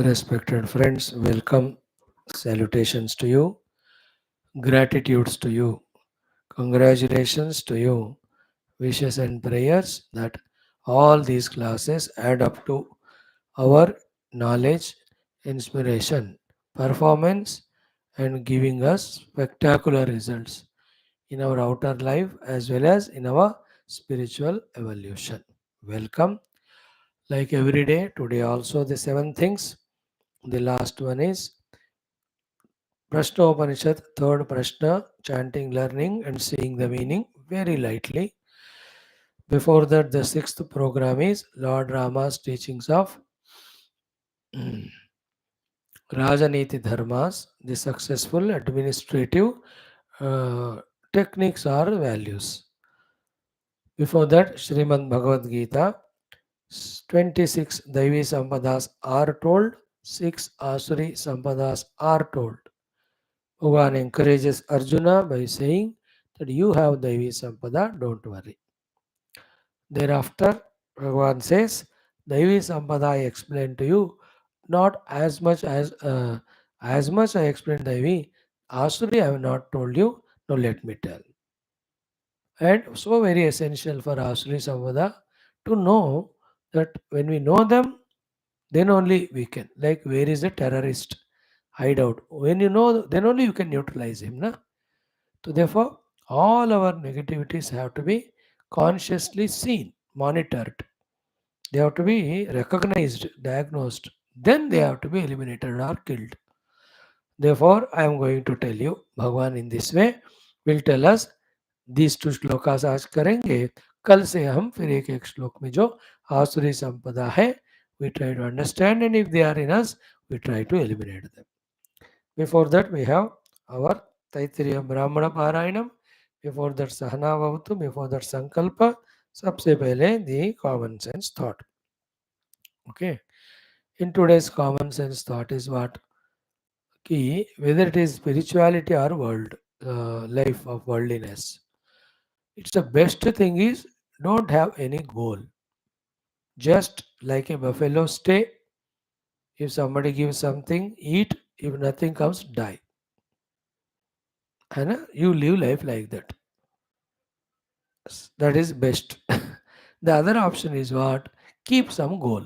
Respected friends, welcome. Salutations to you. Gratitudes to you. Congratulations to you. Wishes and prayers that all these classes add up to our knowledge, inspiration, performance, and giving us spectacular results in our outer life as well as in our spiritual evolution. Welcome. Like every day, today also the seven things. The last one is Prashna Upanishad, third Prashna, chanting, learning, and seeing the meaning very lightly. Before that, the sixth program is Lord Rama's teachings of Rajaniti Dharmas, the successful administrative uh, techniques or values. Before that, Srimad Bhagavad Gita, 26 Daivi Sampadas are told, 6 Asuri Sampadas are told. Bhagavan encourages Arjuna by saying that you have Daivi Sampada, don't worry. Thereafter, Bhagavan says, Daivi Sampada I explained to you, not as much I explained Daivi. Asuri I have not told you, now let me tell. And so very essential for Asuri Sampada to know that when we know them, then only we can. Like where is the terrorist hideout? When you know, then only you can neutralize him. Na? So therefore, all our negativities have to be consciously seen, monitored. They have to be recognized, diagnosed. Then they have to be eliminated or killed. Therefore, I am going to tell you, Bhagwan in this way will tell us these two shlokas आज करेंगे. कल से हम फिर एक एक श्लोक में जो आसुरी संपदा है, we try to understand, and if they are in us, we try to eliminate them. Before that, we have our Taittiriya Brahmana Parayanam. Before that, Sahana Bhavatu. Before that, Sankalpa. सबसे पहले the common sense thought. Okay. In today's common sense thought is what? Ki, whether it is spirituality or world, life of worldliness. It's the best thing is don't have any goal. Just like a buffalo stay. If somebody gives something, eat. If nothing comes, die. And you live life like that. That is best. The other option is what? Keep some goal.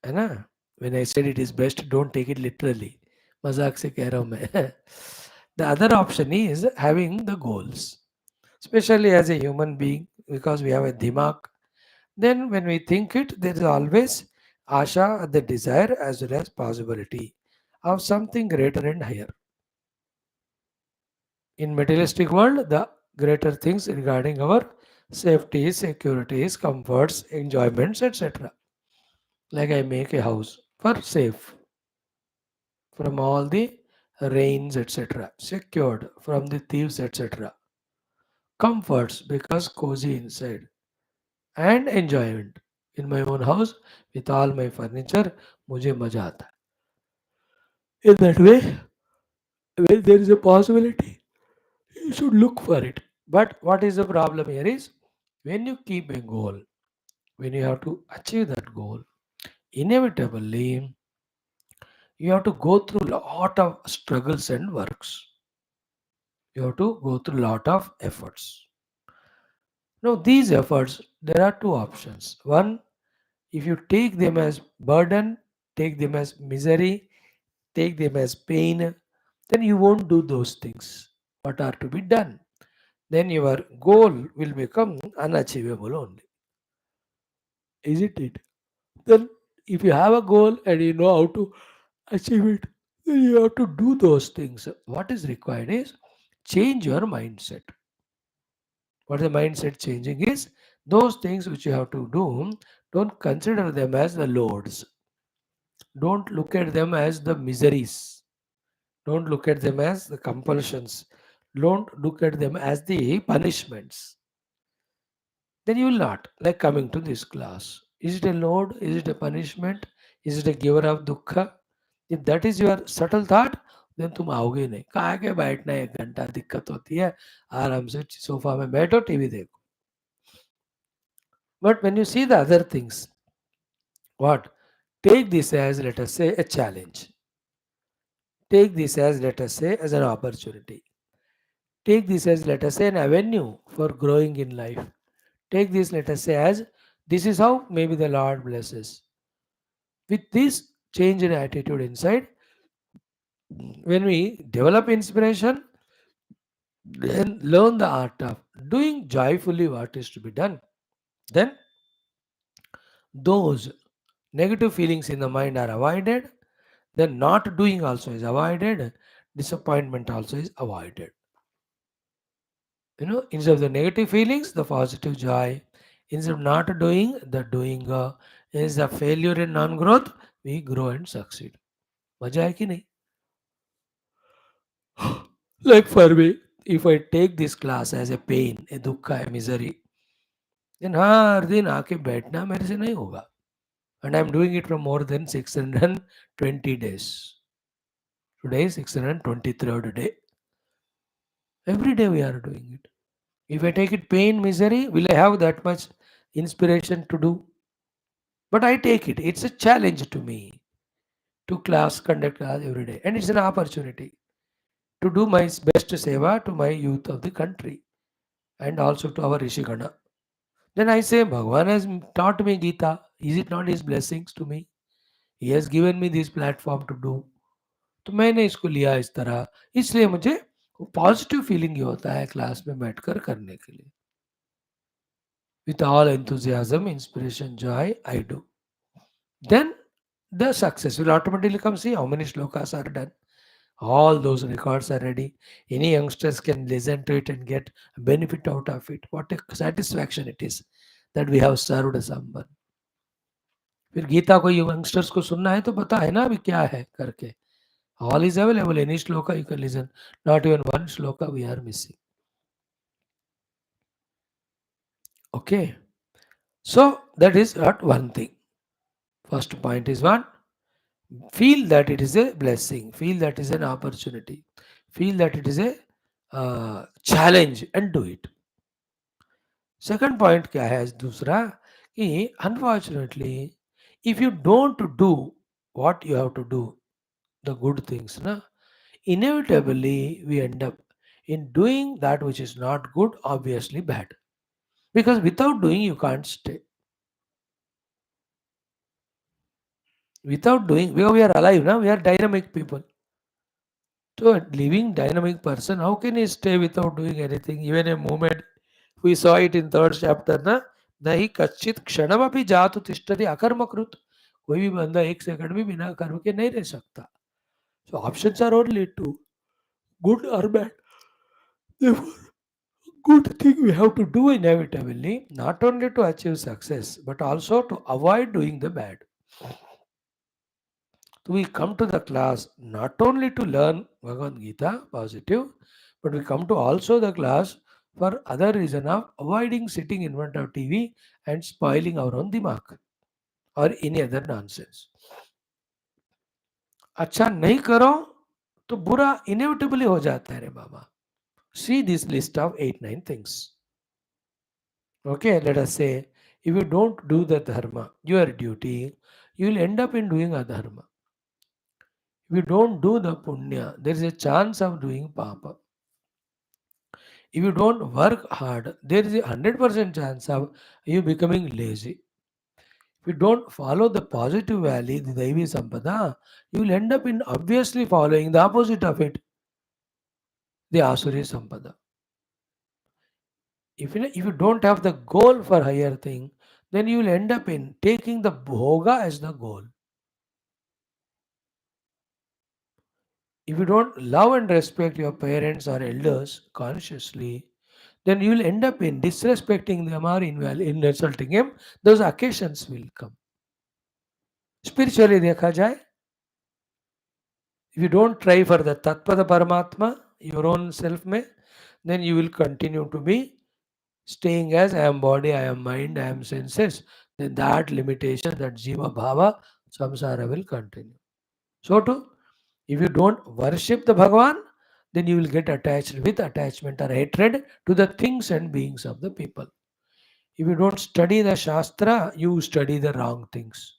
है ना? When I said it is best, don't take it literally. मजाक से कह रहा हूँ मैं. The other option is having the goals. Especially as a human being, because we have a dimag. Then when we think it, there is always asha, the desire as well as possibility of something greater and higher. In materialistic world, the greater things regarding our safety, securities, comforts, enjoyments, etc. Like I make a house for safe from all the rains, etc. Secured from the thieves, etc. Comforts because cozy inside and enjoyment. In my own house with all my furniture, मुझे मजा आता है. In that way, when there is a possibility, you should look for it. But what is the problem here is when you keep a goal, when you have to achieve that goal, inevitably you have to go through lot of struggles and works. You have to go through lot of efforts. Now these efforts, there are two options. One, if you take them as burden, take them as misery, take them as pain, then you won't do those things what are to be done. Then your goal will become unachievable only. Isn't it? Then if you have a goal and you know how to achieve it, then you have to do those things. What is required is change your mindset. What the mindset changing is those things which you have to do, don't consider them as the loads. Don't look at them as the miseries. Don't look at them as the compulsions. Don't look at them as the punishments. Then you will not like coming to this class. Is it a load? Is it a punishment? Is it a giver of dukkha? If that is your subtle thought, then तुम आओगे नहीं. कहाँ के बैठना है 1 घंटा दिक्कत होती है. आराम से सोफा में बैठो टीवी देखो. But when you see the other things, what? Take this as, let us say, a challenge. Take this as, let us say, as an opportunity. Take this as, let us say, an avenue for growing in life. Take this, let us say, as this is how maybe the Lord blesses. With this change in attitude inside, when we develop inspiration, then learn the art of doing joyfully what is to be done. Then those negative feelings in the mind are avoided. Then not doing also is avoided. Disappointment also is avoided. Instead of the negative feelings, the positive joy. Instead of not doing, the doing. Instead of failure and non-growth, we grow and succeed. मजा है कि नहीं? Like for me, if I take this class as a pain, a दुख, a misery, then हर दिन आके बैठना मेरे से नहीं होगा. And I'm doing it for more than 620 days. Today is 623rd day. Every day we are doing it. If I take it pain, misery, will I have that much inspiration to do? But I take it. It's a challenge to me to conduct class every day. And it's an opportunity to do my best seva to my youth of the country and also to our Rishigana. Then I say, Bhagavan has taught me Geetha. Is it not his blessings to me? He has given me this platform to do. तो मैंने इसको लिया इस तरह, इसलिए मुझे positive feeling ये होता है क्लास में बैठकर करने के लिए. With all enthusiasm, inspiration, joy, I do. Then the success will automatically come. See how many shlokas are done. All those records are ready. Any youngsters can listen to it and get benefit out of it. What a satisfaction it is that we have served someone. फिर गीता को youngsters को सुनना है तो पता है ना अभी क्या है करके. All is available. Any shloka you can listen. Not even one shloka we are missing. Okay. So that is not one thing. First point is one. Feel that it is a blessing. Feel that is an opportunity. Feel that it is a challenge and do it. Second point क्या है दूसरा कि unfortunately if you don't do what you have to do, the good things, inevitably we end up in doing that which is not good, obviously bad. Because without doing you can't stay. Without doing, because we are alive now, we are dynamic people. So a living dynamic person, how can he stay without doing anything, even a moment? We saw it in third chapter, na nahi kachit kshanamapi jatu tishtati akarmakrut. कोई भी बंदा एक second भी बिना कर्म के नहीं रह सकता. So options are only two, good or bad. Therefore, good thing we have to do inevitably, not only to achieve success, but also to avoid doing the bad. So we come to the class not only to learn Bhagavad Gita positive, but we come to also the class for other reason of avoiding sitting in front of TV and spoiling our own dimag or any other nonsense. अच्छा नहीं करो तो बुरा inevitably हो जाता है रे बाबा. See this list of 8-9 things. Okay, let us say if you don't do the dharma, your duty, you will end up in doing adharma. If you don't do the punya, there is a chance of doing papa. If you don't work hard, there is a 100% chance of you becoming lazy. If you don't follow the positive value, the Daivi Sampada, you will end up in obviously following the opposite of it, the Asuri Sampada. If you don't have the goal for higher thing, then you will end up in taking the bhoga as the goal. If you don't love and respect your parents or elders consciously, then you will end up in disrespecting them or insulting them. Those occasions will come. Spiritually देखा जाए, if you don't try for the Tatpada Paramatma, your own self में, then you will continue to be staying as I am body, I am mind, I am senses. Then that limitation, that Jiva Bhava, samsara will continue. So too, if you don't worship the Bhagavan, then you will get attached with attachment or hatred to the things and beings of the people. If you don't study the Shastra, you study the wrong things.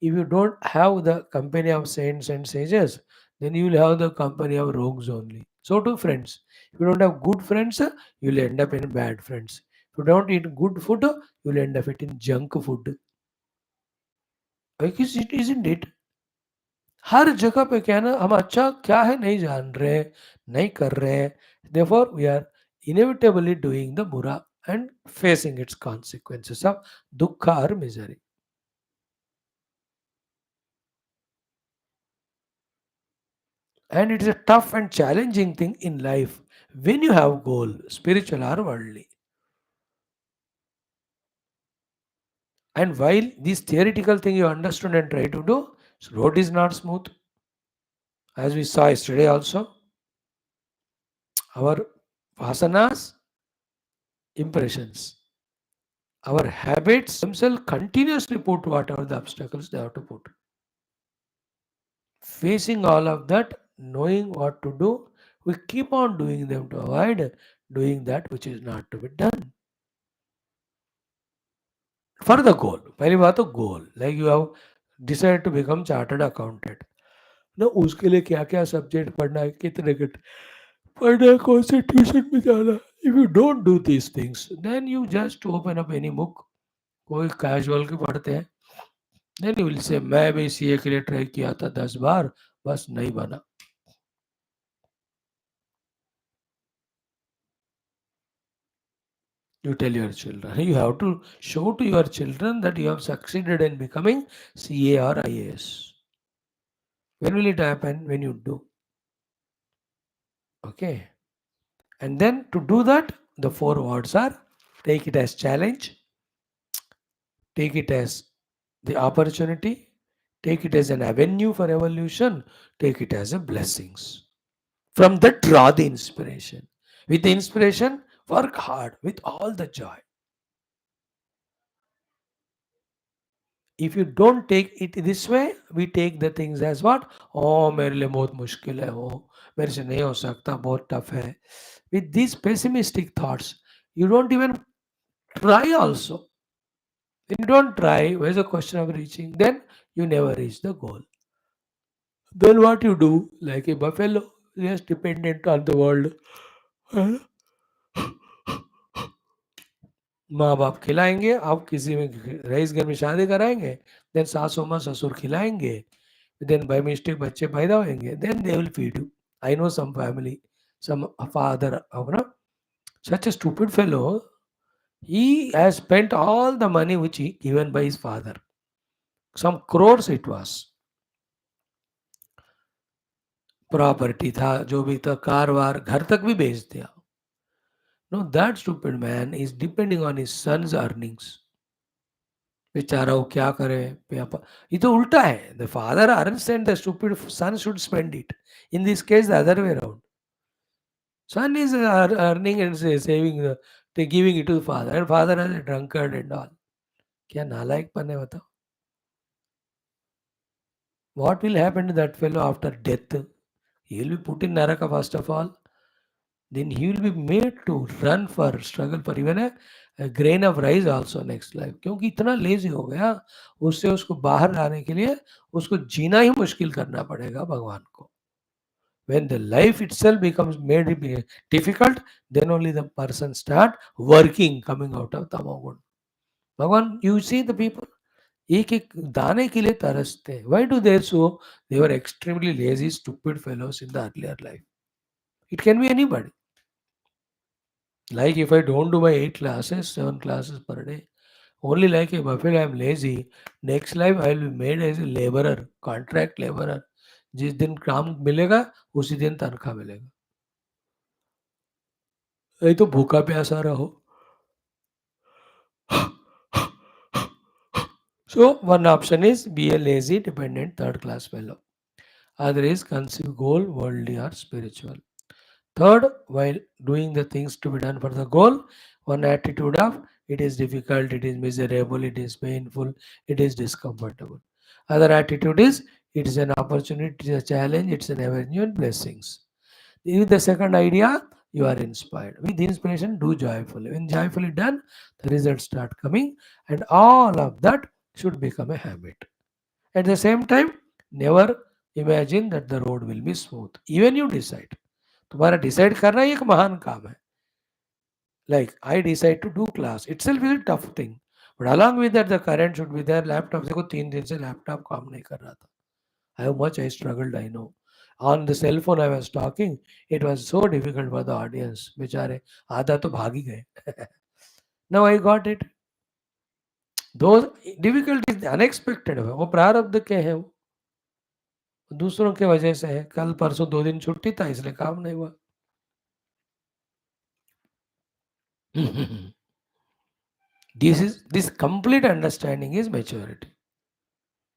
If you don't have the company of saints and sages, then you will have the company of rogues only. So too friends. If you don't have good friends, you will end up in bad friends. If you don't eat good food, you will end up eating junk food. Because it isn't it. हर जगह पे क्या है ना, हम अच्छा क्या है नहीं जान रहे, नहीं कर रहे हैं. Therefore, we are inevitably doing the बुरा and facing its consequences of dukkha or misery. And it is a tough and challenging thing in life when you have goal, spiritual or worldly. And while this theoretical thing you understand and try to do, road is not smooth. As we saw yesterday also, our vasanas, impressions, our habits themselves continuously put whatever the obstacles they have to put. Facing all of that, knowing what to do, we keep on doing them to avoid doing that which is not to be done. For the goal. पहली बात तो goal. Like you have decided to become chartered accountant. ना उसके लिए क्या क्या subject पढ़ना है, कितने घंटे पढ़ना है, कौन से ट्यूशन में जाना है. If you don't do these things, then you just open up any book. कोई कैजुअल के पढ़ते हैं. Then you will say मैं भी सीए के लिए ट्राई किया था 10 बार, बस नहीं बना. You tell your children. You have to show to your children that you have succeeded in becoming CA or IAS. When will it happen? When you do. Okay. And then to do that, the 4 words are: take it as challenge, take it as the opportunity, take it as an avenue for evolution, take it as a blessings. From that draw the inspiration. With the inspiration, work hard with all the joy. If you don't take it this way, we take the things as what? Oh, मेरे लिए बहुत मुश्किल है वो, मेरे से नहीं हो सकता, बहुत tough है. With these pessimistic thoughts, you don't even try also. When you don't try, where's the question of reaching? Then you never reach the goal. Then what you do? Like a buffalo, just dependent on the world. है? माँ बाप खिलाएंगे, आप किसी में rice घर में शादी कराएंगे, देन सासू माँ ससुर खिलाएंगे, then by mistake बच्चे पैदा होंगे, then they will feed you. I know some family, some father, such a stupid fellow, he has spent all the money which he given by his father. Some crores it was. Property था, जो भी था, car वार, घर तक भी बेच दिया. No, that stupid man is depending on his son's earnings. बेचारा वो क्या करे. ये तो उल्टा है. The father earns and the stupid son should spend it. In this case the other way around. Son is earning and saving, giving it to the father, and father has a drunkard and all. क्या नालायकपन है बताओ. What will happen to that fellow after death? He will be put in Naraka first of all. Then he will be made to run for, struggle for even a grain of rice also next life. क्योंकि इतना lazy हो गया, उससे उसको बाहर लाने के लिए उसको जीना ही मुश्किल करना पड़ेगा भगवान को. When the life itself becomes made difficult, then only the person start working, coming out of tamagun. Bhagwan, you see the people, एक एक दाने के लिए तरसते हैं. Why do they so? They were extremely lazy, stupid fellows in the earlier life. It can be anybody. Like if I don't do my 8 classes, 7 classes per day, only like a buffalo I am lazy, next life I will be made as a laborer, contract laborer. जिस दिन काम मिलेगा उसी दिन तनख्वाह मिलेगा. नहीं तो भूखा प्यासा रहो. So one option is be a lazy, dependent, third class fellow. Other is conceive goal, worldly or spiritual. Third, while doing the things to be done for the goal, one attitude of it is difficult, it is miserable, it is painful, it is discomfortable. Other attitude is it is an opportunity, it is a challenge, it's an avenue and blessings. With the second idea, you are inspired. With inspiration, do joyfully. When joyfully done, the results start coming, and all of that should become a habit. At the same time, never imagine that the road will be smooth. Even you decide. तुम्हारा decide करना ही एक महान काम है. Like I decide to do class itself is a tough thing. But along with that, the current should be there. Laptop देखो 3 दिन से laptop काम नहीं कर रहा था. How much I struggled, I know. On the cell phone I was talking, it was so difficult for the audience. बेचारे आधा तो भाग ही गए. Now I got it. Those difficulties unexpected है, वो प्रारब्ध के हैं, वो दूसरों के वजह से है. कल परसों 2 दिन छुट्टी था इसलिए काम नहीं हुआ. This complete understanding is maturity.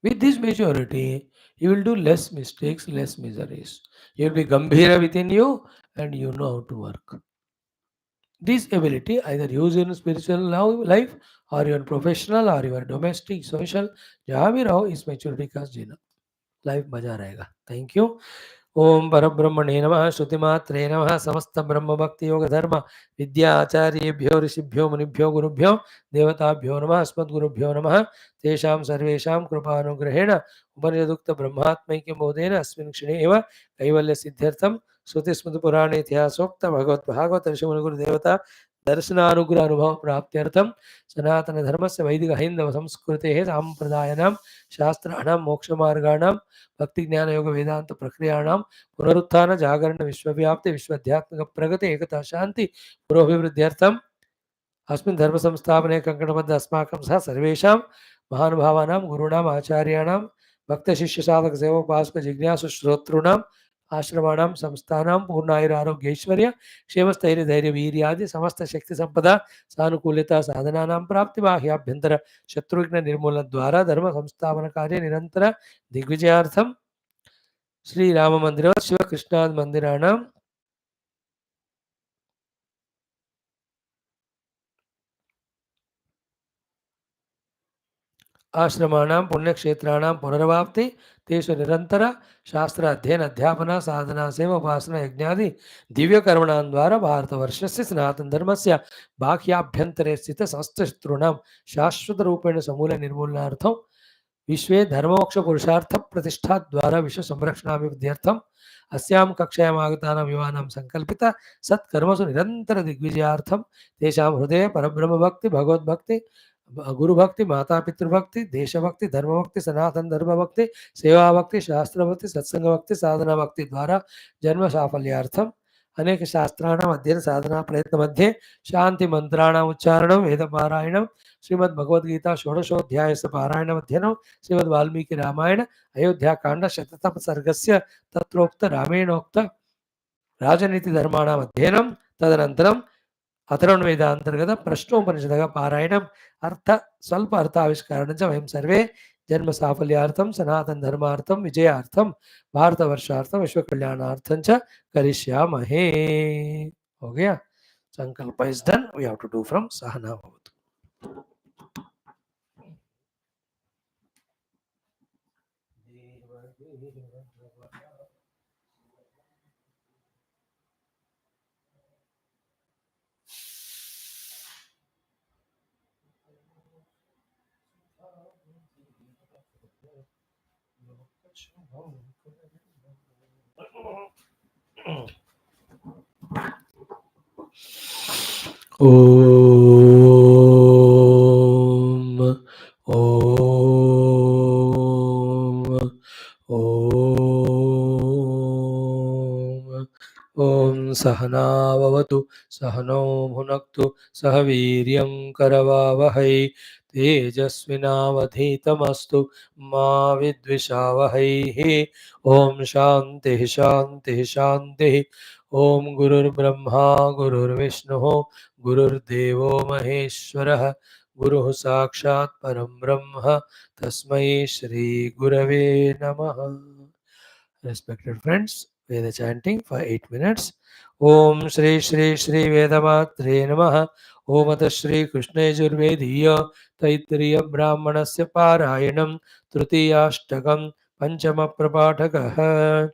With this maturity, you will do less mistakes, less miseries. You will be gambhira within you and you know how to work. This ability either use in spiritual life or your professional or your domestic, social, जहाँ भी रहो इस maturity का जीना. Life मजा रहेगा. Thank you. ओम परब्रह्मणे नमः. श्रुतिमात्रे नमः. समस्त ब्रह्म भक्ति योग धर्म विद्या आचार्येभ्यो ऋषिभ्यो मुनिभ्यो गुरुभ्यो देवताभ्यो नमः. अस्मद्गुरुभ्यो नमः. तेषां सर्वेषां कृपानुग्रहेण उपनिषदुक्त ब्रह्मात्मैक्य बोधेन अस्मिन् क्षणे एव कैवल्य सिद्ध्यर्थं श्रुतिस्मृतिपुराणे इतिहासोक्त भगवद्भागवत ऋषिमुनिगुरुदेवता दर्शनानुग्रह अनुभव प्राप्त्यर्थं सनातन धर्मस्य वैदिक हैंदव संस्कृतेः साम्प्रदायानां शास्त्राणां मोक्षमार्गाणां भक्ति ज्ञान योग वेदांत प्रक्रियाणां पुनरुत्थान जागरण विश्वव्याप्ति विश्वध्यात्मक प्रगति एकता शांति पुरोभिवृद्ध्यर्थं अस्मिन् धर्म संस्थापने कंकणबद्ध अस्माकं सह सर्वेषां महानुभावानां गुरूणाम् आचार्याणां भक्त शिष्य साधक सेवोपासक जिज्ञासु श्रोतॄणाम् आश्रमाणां संस्थानां पूर्णायुरारोग्यैश्वर्य क्षेमस्थैर्य धैर्य वीर्यादि समस्त शक्ति संपदा सानुकूलता साधनानां प्राप्ति बाह्याभ्यंतर शत्रुघ्न निर्मूलन द्वारा धर्म संस्थापन कार्य निरंतर दिग्विजयार्थं श्री राम मंदिर शिव कृष्णाद मंदिराणां आश्रमाणां पुण्यक्षेत्राणां पुनर्वाप्ति तेषु निरंतर शास्त्र अध्ययन अध्यापन साधना सेवा उपासना यज्ञादि दिव्य कर्मणां द्वारा भारतवर्षस्य सनातन धर्मस्य बाह्याभ्यन्तरे स्थित समस्त शत्रूणां शाश्वत रूपेण समूल निर्मूलनार्थं विश्वे धर्ममोक्ष पुरुषार्थ प्रतिष्ठा द्वारा विश्व संरक्षणाभिवृद्ध्यर्थम् अस्यां कक्षायाम् आगतानां युवानां संकल्पित सत्कर्मसु निरंतर दिग्विजयार्थं तेषां हृदये परब्रह्म भक्ति भगवद्भक्ति गुरु भक्ति माता पितृभक्ति देशभक्ति धर्मभक्ति सनातन धर्म भक्ति सेवा भक्ति शास्त्र भक्ति सत्संग भक्ति साधना भक्ति द्वारा जन्म साफल्यार्थम अनेक शास्त्राणाम अध्ययन साधना प्रयत्न मध्ये शांति मंत्राणाम उच्चारणं वेद पारायणं श्रीमद् भगवद गीता षोडशोध्याय पारायण अध्ययनं श्रीमद् वाल्मीकि रामायण अयोध्या कांड शततम सर्गस्य तत्रोक्त रामेणोक्त राजनीति धर्माणाम अध्ययनं तदनन्तरं अथर्वणवेदांतर्गत प्रश्नोपनिषदः पारायणम् अर्थ स्वल्प अर्थाविष्कारणं च वयं सर्वे जन्म साफल्यार्थं सनातन धर्मार्थं विजयार्थं भारतवर्षार्थं विश्व कल्याणार्थं च करिष्यामहे. हो गया. संकल्प is done. We have to do from सहना भवतु. ओम ओम ओम ओम सहनाववतु सहनौ भुनक्तु सह वीर्यं करवावहै तेजस्विनावधीतमस्तु मा विद्विषावहैः. ओम शांति शांति शांति. ओम गुरुर्ब्रह्मा गुरुर्विष्णुः गुरुर्देवो महेश्वरः गुरुः साक्षात् परं ब्रह्म तस्मै श्री गुरवे नमः. Respected friends, Veda chanting for 8 minutes. Om Shri Shri Shri Vedamatre Namaha. Om Atha Shri Krishna Yajurvediya Taittiriya Brahmanasya Parayanam Trutiyashtakam Panchama Prapatakaha.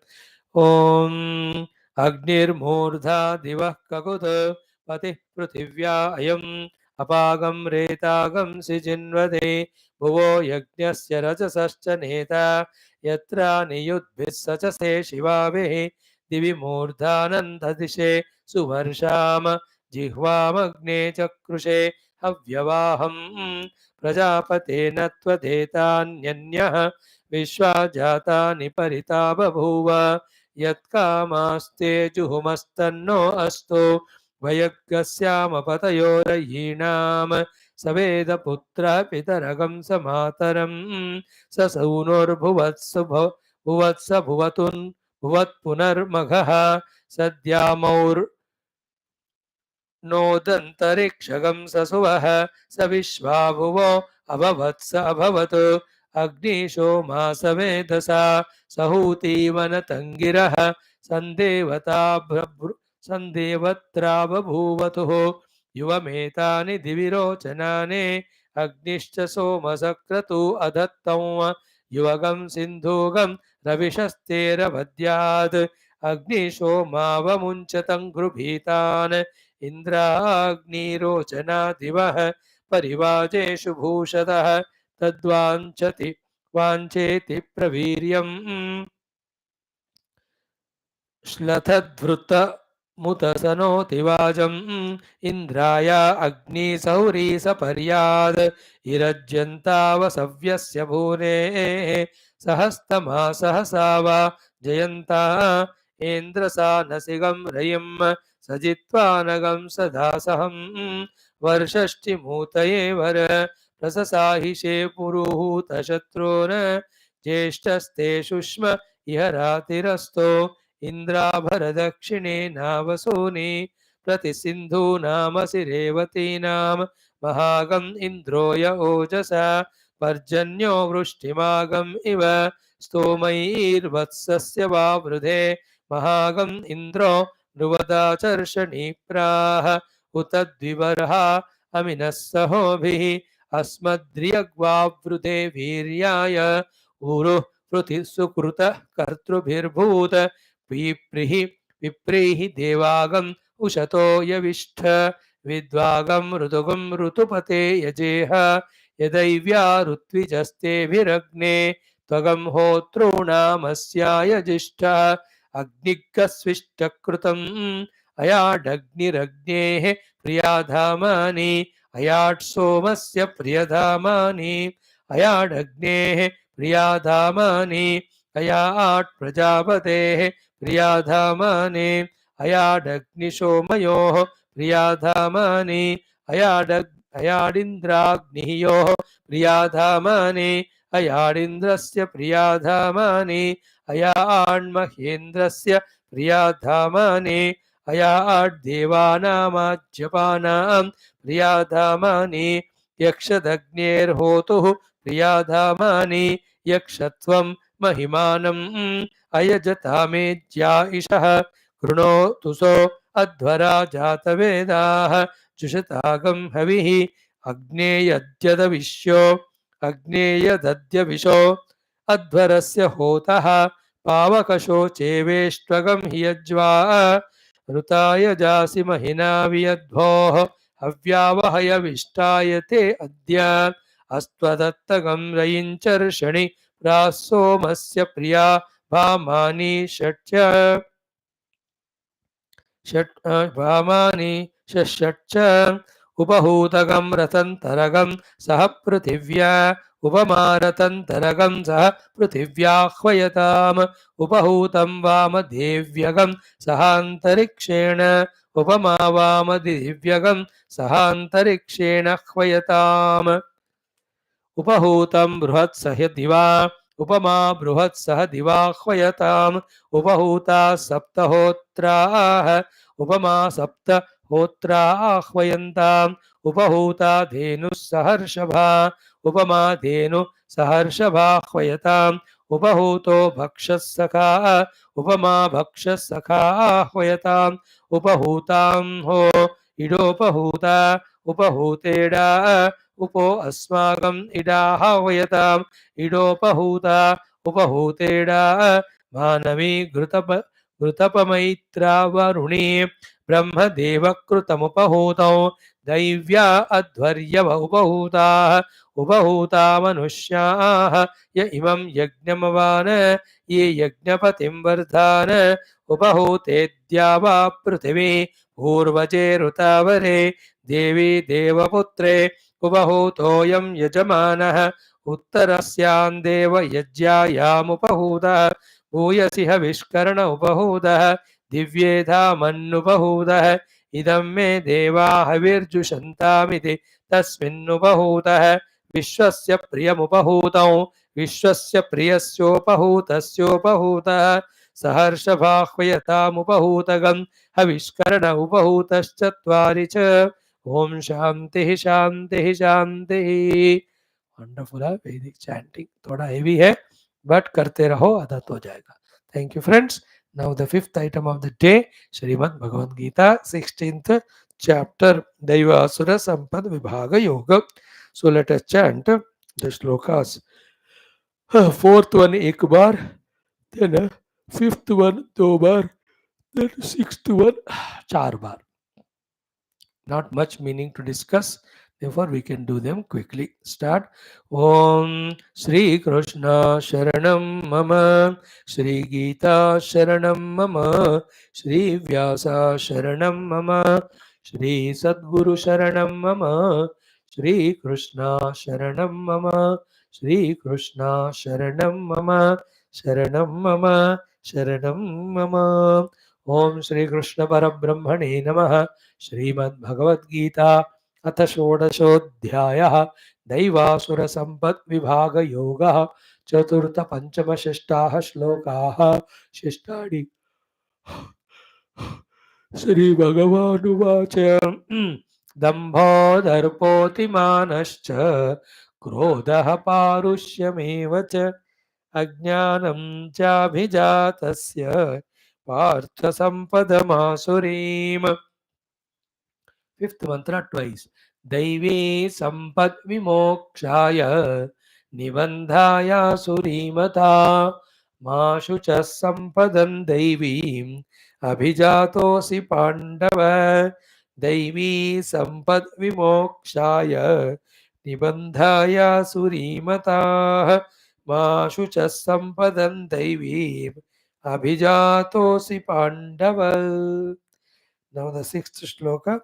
Om Agnirmurdha Divah Kakut Pati Prithivya Ayam Apagam Retagam Sijinvade भुवो यज्ञस्य रजसश्च नेता यत्र नियुद्भिः स च से शिवाभिः दिवि मूर्धानन्ददिशे सुवर्षाम जिह्वामग्ने चकृषे हव्यवाहं प्रजापतेन त्वदेतान्यन्यः विश्वा जातानि परिता बभूव यत्कामास्ते जुहुमस्तन्नो अस्तु वयग्स्यामपतयोरयीणां सवेदपुत्र पितरगं समातरं ससूनुर्भुवत्सु भुवत्स भुवतुन् भुवत्पुनर्मघः सद्यामौर् नोदन्तरिक्षगं ससुवः स विश्वाभुवो अभवत्स अभवत् अग्निशोमा समेधसा सहूतीवनतङ्गिरः सन्देवत्रा बभूवतुः युवमेतानि दिविरोचनानि अग्निश्च सोमसक्रतु अधत्तं युवगं सिन्धुगं रविशस्तेरवद्यात् अग्निशोमावमुञ्चतं गृभीतान् इन्द्राग्निरोचना दिवः परिवाजेषु भूषतः तद्वाञ्छति वाञ्छेति प्रवीर्यम् श्लथद्वृतमुतसनोति वाजम् इन्द्राय अग्निसौरी सपर्याद् इरज्यन्तावसव्यस्य भूनेः सहस्तमा सहसा वा जयन्ता इन्द्रसा नसिगं रयिं सजित्वा नगं सदासहं वर्षष्टिमूतये वर प्रससाहिषे पुरुहूतशत्रून् ज्येष्ठस्ते शुष्म इह रातिरस्तो इन्द्राभरदक्षिणेनावसूनि प्रतिसिन्धूनामसि रेवतीनां महागम् इन्द्रो य ओजसा पर्जन्यो वृष्टिमागम् इव स्तोमैर्वत्सस्य वावृधे महागम् इन्द्रो नृवदाचर्षणीप्राः उत द्विवर्हा अमिनः सहोभिः अस्मद्रियग्वावृधे वीर्याय ऊरुः पृथि सुकृतः कर्तृभिर्भूत विप्रीः देवागम् उशतो यविष्ठ विद्वागं ऋतुगं ऋतुपते यजेह यदैव्या ऋत्विजस्तेभिरग्ने त्वगं होतॄणामस्याय जिष्ठ अग्निगस्विष्टकृतम् अयाडग्निरग्नेः प्रियाधामानि अयाट् सोमस्य प्रियधामानि अयाडग्नेः प्रियाधामानि अयाट् प्रजापतेः प्रियाधामानि अयाडग्निशोमयोः प्रियाधामानि अयाडिन्द्राग्नियोः प्रियाधामानि अयाडिन्द्रस्य प्रियाधामानि अयान्महेन्द्रस्य प्रियाधामानि अयाड्देवानामाज्यपानां प्रियाधामानि यक्षदग्नेर्होतुः प्रियाधामानि यक्षत्वं महिमानम् अयजतामेज्या इषः कृणोतु सो अध्वरा जातवेदाः जुषतागं हविः अग्नेयद्यविशो अध्वरस्य होतः पावकशो चेवेष्ट्वगं हि यज्वा ऋताय जासि महिना वियद्भोः हव्यावहयविष्टाय ते अद्य अस्त्वदत्तगं रयिञ्चर्षणि प्रासोमस्य प्रिया भामानि भामानि षट् उपहूतगं रतन्तरगं सह पृथिव्या उपमारतन्तरगं सह पृथिव्याह्वयताम् उपहूतं वामदेव्यगं सहान्तरिक्षेण उपमा वामदिव्यगं सहान्तरिक्षेण ह्वयताम् उपहूतं बृहत्सह दिवा उपमा बृहत्सह दिवाह्वयताम् उपहूता सप्तहोत्राः उपमा सप्तहोत्रा आह्वयन्ताम् उपहूता धेनुः सहर्षभा उपमा धेनु सहर्षभाह्वयताम् उपहूतो भक्षः सखा उपमा भक्षः सखा आह्वयताम् उपहूतां हो इडोपहूता उपहूतेडा उपो अस्माकम् इडाह्वयताम् इडोपहूता उपहूतेडा मानवी घृतपमैत्रा वरुणी ब्रह्मदेवकृतमुपहूतौ दैव्या अध्वर्यव उपहूताः उपहूता मनुष्याः य इमं यज्ञमवान ये यज्ञपतिं वर्धान उपहूतेद्या वा पृथिवी पूर्वजेरुतावरे देवी देवपुत्रे उपहूतोऽयं यजमानः उत्तरस्यां देवयज्ञायामुपहूतः भूयसि हविष्कर्ण उपहूतः दिव्येधामन्नुपहूतः इदं मे देवा हविर्जुषन्तामिति तस्मिन्नुपहूतः विश्वस्य प्रियमुपहूतौ विश्वस्य प्रियस्योपहूतस्योपहूतः सहर्षबाह्वयतामुपहूतगं हविष्कर्ण उपहूतश्चत्वारि च ओम शांति शांति शांति। वंडरफुल है वैदिक चैंटिंग, थोड़ा हेवी है बट करते रहो आदत हो जाएगा। Thank you friends. Now the fifth item of the day, Shrimad Bhagavad Gita 16th chapter, Daivasura Sampad Vibhaga Yoga. So let us chant the shlokas. Fourth one एक बार, देन फिफ्थ वन दो बार, देन सिक्स्थ वन चार बार। Not much meaning to discuss, therefore we can do them quickly. Start. Om Shri Krishna Sharanam Mama, Shri Geetha Sharanam Mama, Shri Vyasa Sharanam Mama, Shri Sadguru Sharanam Mama, Shri Krishna Sharanam Mama, Shri Krishna Sharanam Mama, Sharanam Mama, Sharanam Mama. Om Shri Krishna Parabrahmane Namaha. Shrimad Bhagavad Gita अथ षोडशोऽध्यायः दैवासुर संपत् विभाग योगः। चतुर्थ पंचम षष्ठाः श्लोकाः शिष्टानि। श्री भगवानुवाच दम्भो दर्पोऽतिमानश्च क्रोधः पारुष्यमेव च अज्ञानं चाभिजातस्य Partha सम्पदमासुरीम्। Fifth मंत्र ट्वाइस। दैवी संपद विमोक्षाय निबंधाय सुरीमता माशु च संपदं दैवीम् अभिजातोऽसि पाण्डव। दैवी संपद विमोक्षाय निबंधाय सुरीमता माशु च संपदं दैवीम् अभिजातोऽसि Pandava. Now the sixth shloka.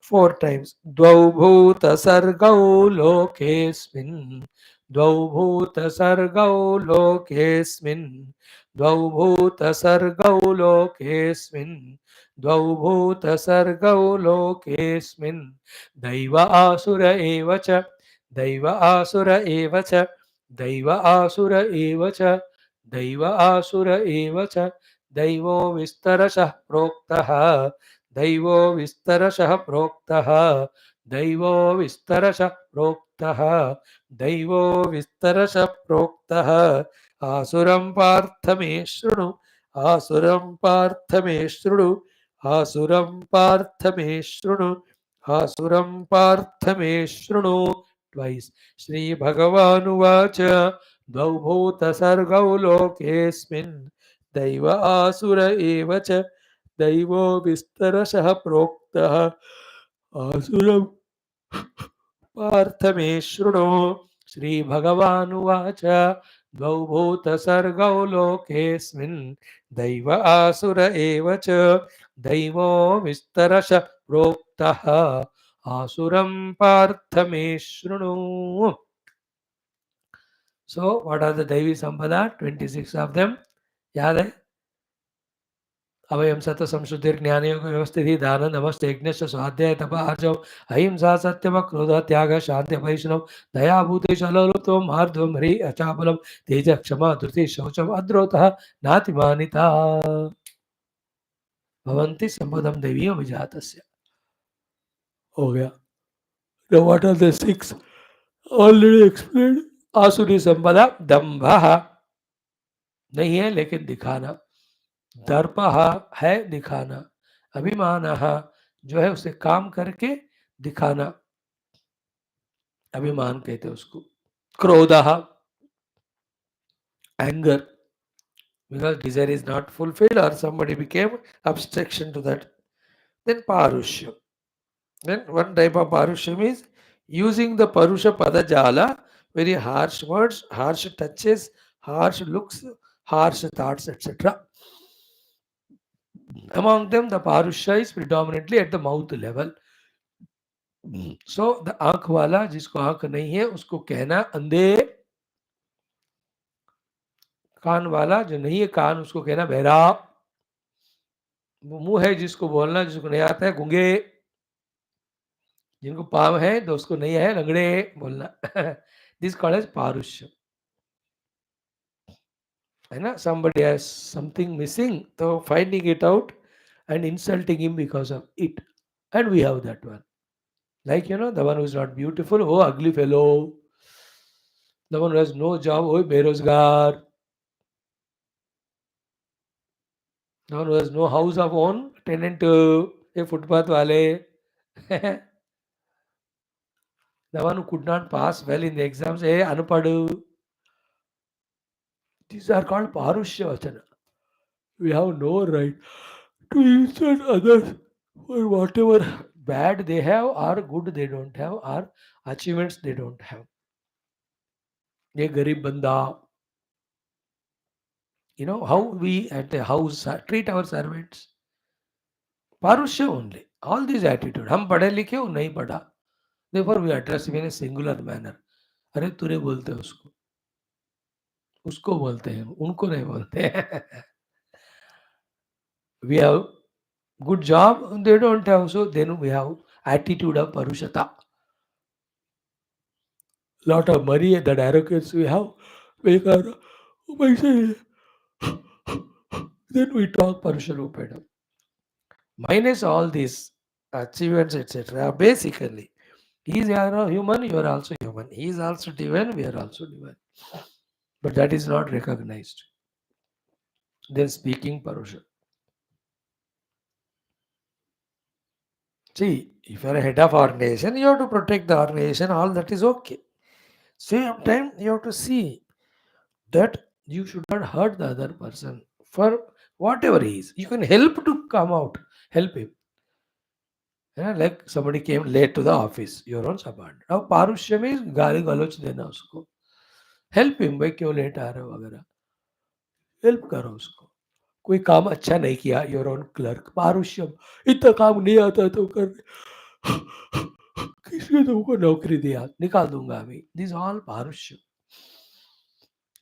Four times. Dvau bhuta sargau lokesmin. Dvau bhuta sargau lokesmin. Dvau bhuta sargau lokesmin. Dvau bhuta sargau lokesmin. Daiva asura evacha. Daiva asura evacha. Daiva asura evacha. Daiva asura evacha. Daivo vistarashah proktaha. दैवो विस्तरशः प्रोक्तः दैवो विस्तरशः प्रोक्तः दैवो विस्तरशः प्रोक्तः आसुरं पार्थ मे शृणु आसुरं पार्थ मे शृणु आसुरं पार्थ मे शृणु आसुरं पार्थ मे शृणु। Twice. Shri भगवानुवाच द्वौ भूतसर्गौ लोकेऽस्मिन् दैव आसुर एव च दैवो विस्तरशः प्रोक्तः आसुरं पार्थ मे शृणु। श्री भगवानुवाच द्वौ भूतसर्गौ लोकेऽस्मिन् दैव आसुर एव च दैवो विस्तरशः प्रोक्तः आसुरं पार्थ मे शृणु। So what are the Daivi Sampada? 26 of them. याद है? अवयम सत्व संशुद्धिर ज्ञानयोग व्यवस्थिति दान नमस्ते यज्ञ स्वाध्याय तप आर्जव अहिंसा सत्यम क्रोध त्याग शांति वैष्णव दया भूति शलोलुप्तम मार्दवम ह्री अचापलम तेज क्षमा धृति शौचम अद्रोतः नातिमानिता भवन्ति संपदम दैवीय विजातस्य। हो गया। Now what are the six? Already explained. आसुरी संपदा दंभ नहीं है लेकिन दिखाना, दर्प है दिखाना, अभिमान जो है उसे काम करके दिखाना, अभिमान कहते हैं उसको। क्रोध anger because desire is not fulfilled or somebody became obstruction to that. Then parushya Then one type of Parusham is using the Parusha Padajala, very harsh words, harsh touches, harsh looks, harsh thoughts, etc. Among them, the Parusha is predominantly at the mouth level. So the आंख वाला जिसको आंख नहीं है उसको कहना अंधे, कान वाला जो नहीं है कान उसको कहना बहरा, मुंह है जिसको बोलना जिसको नहीं आता है गूंगे, जिनको पाँव है तो उसको नहीं है लंगड़े बोलना. दिस कॉल्ड एज पारुष्य. है ना, somebody has something missing so finding it out and insulting him because of it, and we have that one, like the one who is not beautiful, oh ugly fellow, the one who has no job, oh berozgar, the one who has no house of own, tenant, a footpath wale. The one who could not pass well in the exams, hey anupadu. These are called parushya vachana. We have no right to insult others for whatever bad they have or good they don't have or achievements they don't have. A garib banda, how we at the house treat our servants. Parushya only. All these attitude. हम पढ़े लिखे हो नहीं पढ़ा. Therefore we address him in a singular manner. अरे तूने बोलते हैं उसको बोलते हैं, उनको नहीं बोलते हैं. We have good job, they don't have, so then we have attitude of parushata. Lot of money that arrogance we have, make our पैसे, then we talk Parusharupeda. Minus all these achievements, etc. Basically, he is a human, you are also human. He is also divine, we are also divine. But that is not recognized. Then speaking Parusha. See, if you are a head of organization, you have to protect the organization, all that is okay. Same time, you have to see that you should not hurt the other person for whatever he is. You can help to come out, help him. Like somebody came late to the office, your own subordinate. Now पारुष्य में गाली गलौच देना उसको. Help him, भाई क्यों late आ रहे हो वगैरह. Help करो उसको. कोई काम अच्छा नहीं किया, योर ओन क्लर्क, पारुष्यम, इतना काम नहीं आता तो कर. किसने तुमको नौकरी दिया, निकाल दूंगा अभी. दिस ऑल पारुष्य.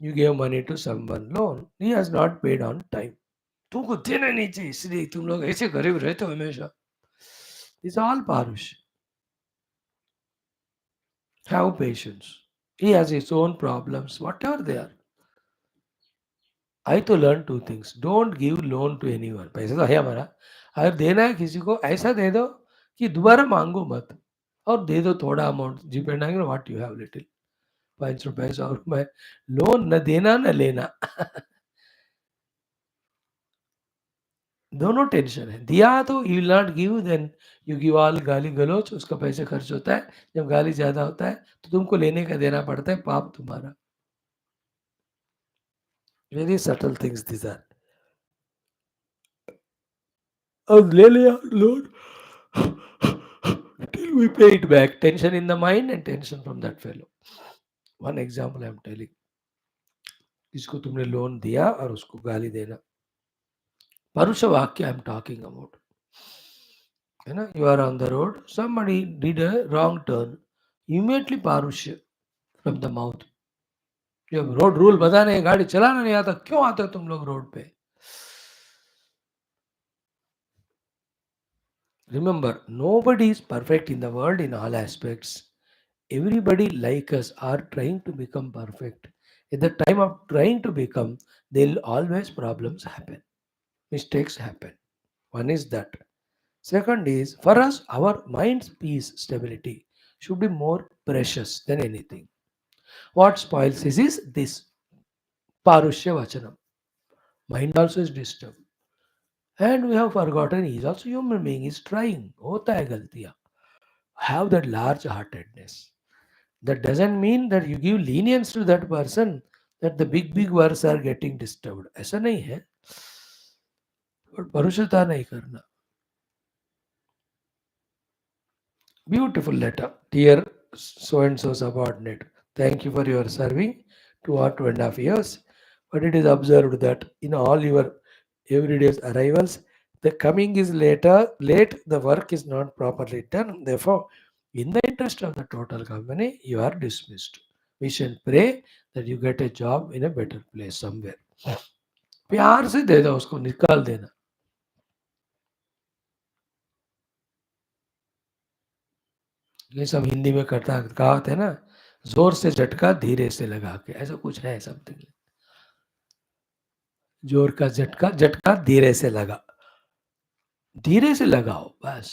You gave money to someone, loan, he has not paid on time. तुमको देना नहीं चाहिए, इसलिए तुम लोग ऐसे गरीब रहते हो हमेशा. दिस ऑल पारुष्य. Have patience. He has his own problems, whatever they are. I to learn two things. Don't give loan to anyone. पैसा तो है हमारा. अगर देना है किसी को ऐसा दे दो कि दोबारा मांगो मत. और दे दो थोड़ा amount, depending on what you have little. 5 रुपए 100 रुपए. लोन न देना न लेना. दोनों टेंशन है. दिया तो you will not give, then you give all gaali galauch, उसका पैसे खर्च होता है. जब गाली ज़्यादा होता है तो तुमको लेने का देना पड़ता है, पाप तुम्हारा. Very subtle things these are. अब ले लिया loan, till we pay it back. Tension in the mind and tension from that fellow. One example I am telling. जिसको तुमने लोन दिया और उसको गाली देना. परुष वाक्य I am talking about. है ना, you are on the road, somebody did a wrong turn, immediately parushya from the mouth. जब रोड रूल बताने, गाड़ी चलाना नहीं आता, क्यों आते हो तुम लोग रोड पे. Remember, nobody is perfect in the world in all aspects. Everybody like us are trying to become perfect. At the time of trying to become, there will always problems happen, mistakes happen. One is that. Second is, for us, our mind's peace, stability should be more precious than anything. What spoils is this parushya vachanam. Mind also is disturbed. And we have forgotten he is also human being, he is trying. Hota hai galtiyan. Have that large heartedness. That doesn't mean that you give lenience to that person, that the big words are getting disturbed. ऐसा नहीं है. But परुषता नहीं करना. Beautiful letter. Dear so and so subordinate, thank you for your serving 2 or 2.5 years. But it is observed that in all your everyday's arrivals, the coming is later, late, the work is not properly done. Therefore, in the interest of the total company, you are dismissed. We shall pray that you get a job in a better place somewhere. प्यार से दे दो उसको निकाल देना ये सब हिंदी में करता कहावत है ना जोर से झटका धीरे से लगा के ऐसा कुछ है समथिंग जोर का झटका झटका धीरे से लगाओ बस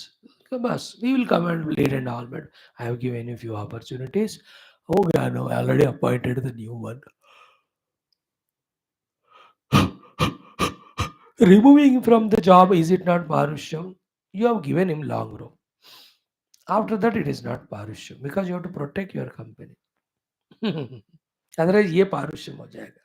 तो बस we will come and lead and all but I have given you few opportunities हो गया no already appointed the new one removing from the job is it not parushyam you have given him long rope after that it is not parushyam because you have to protect your company otherwise ये पारुष्यम हो जाएगा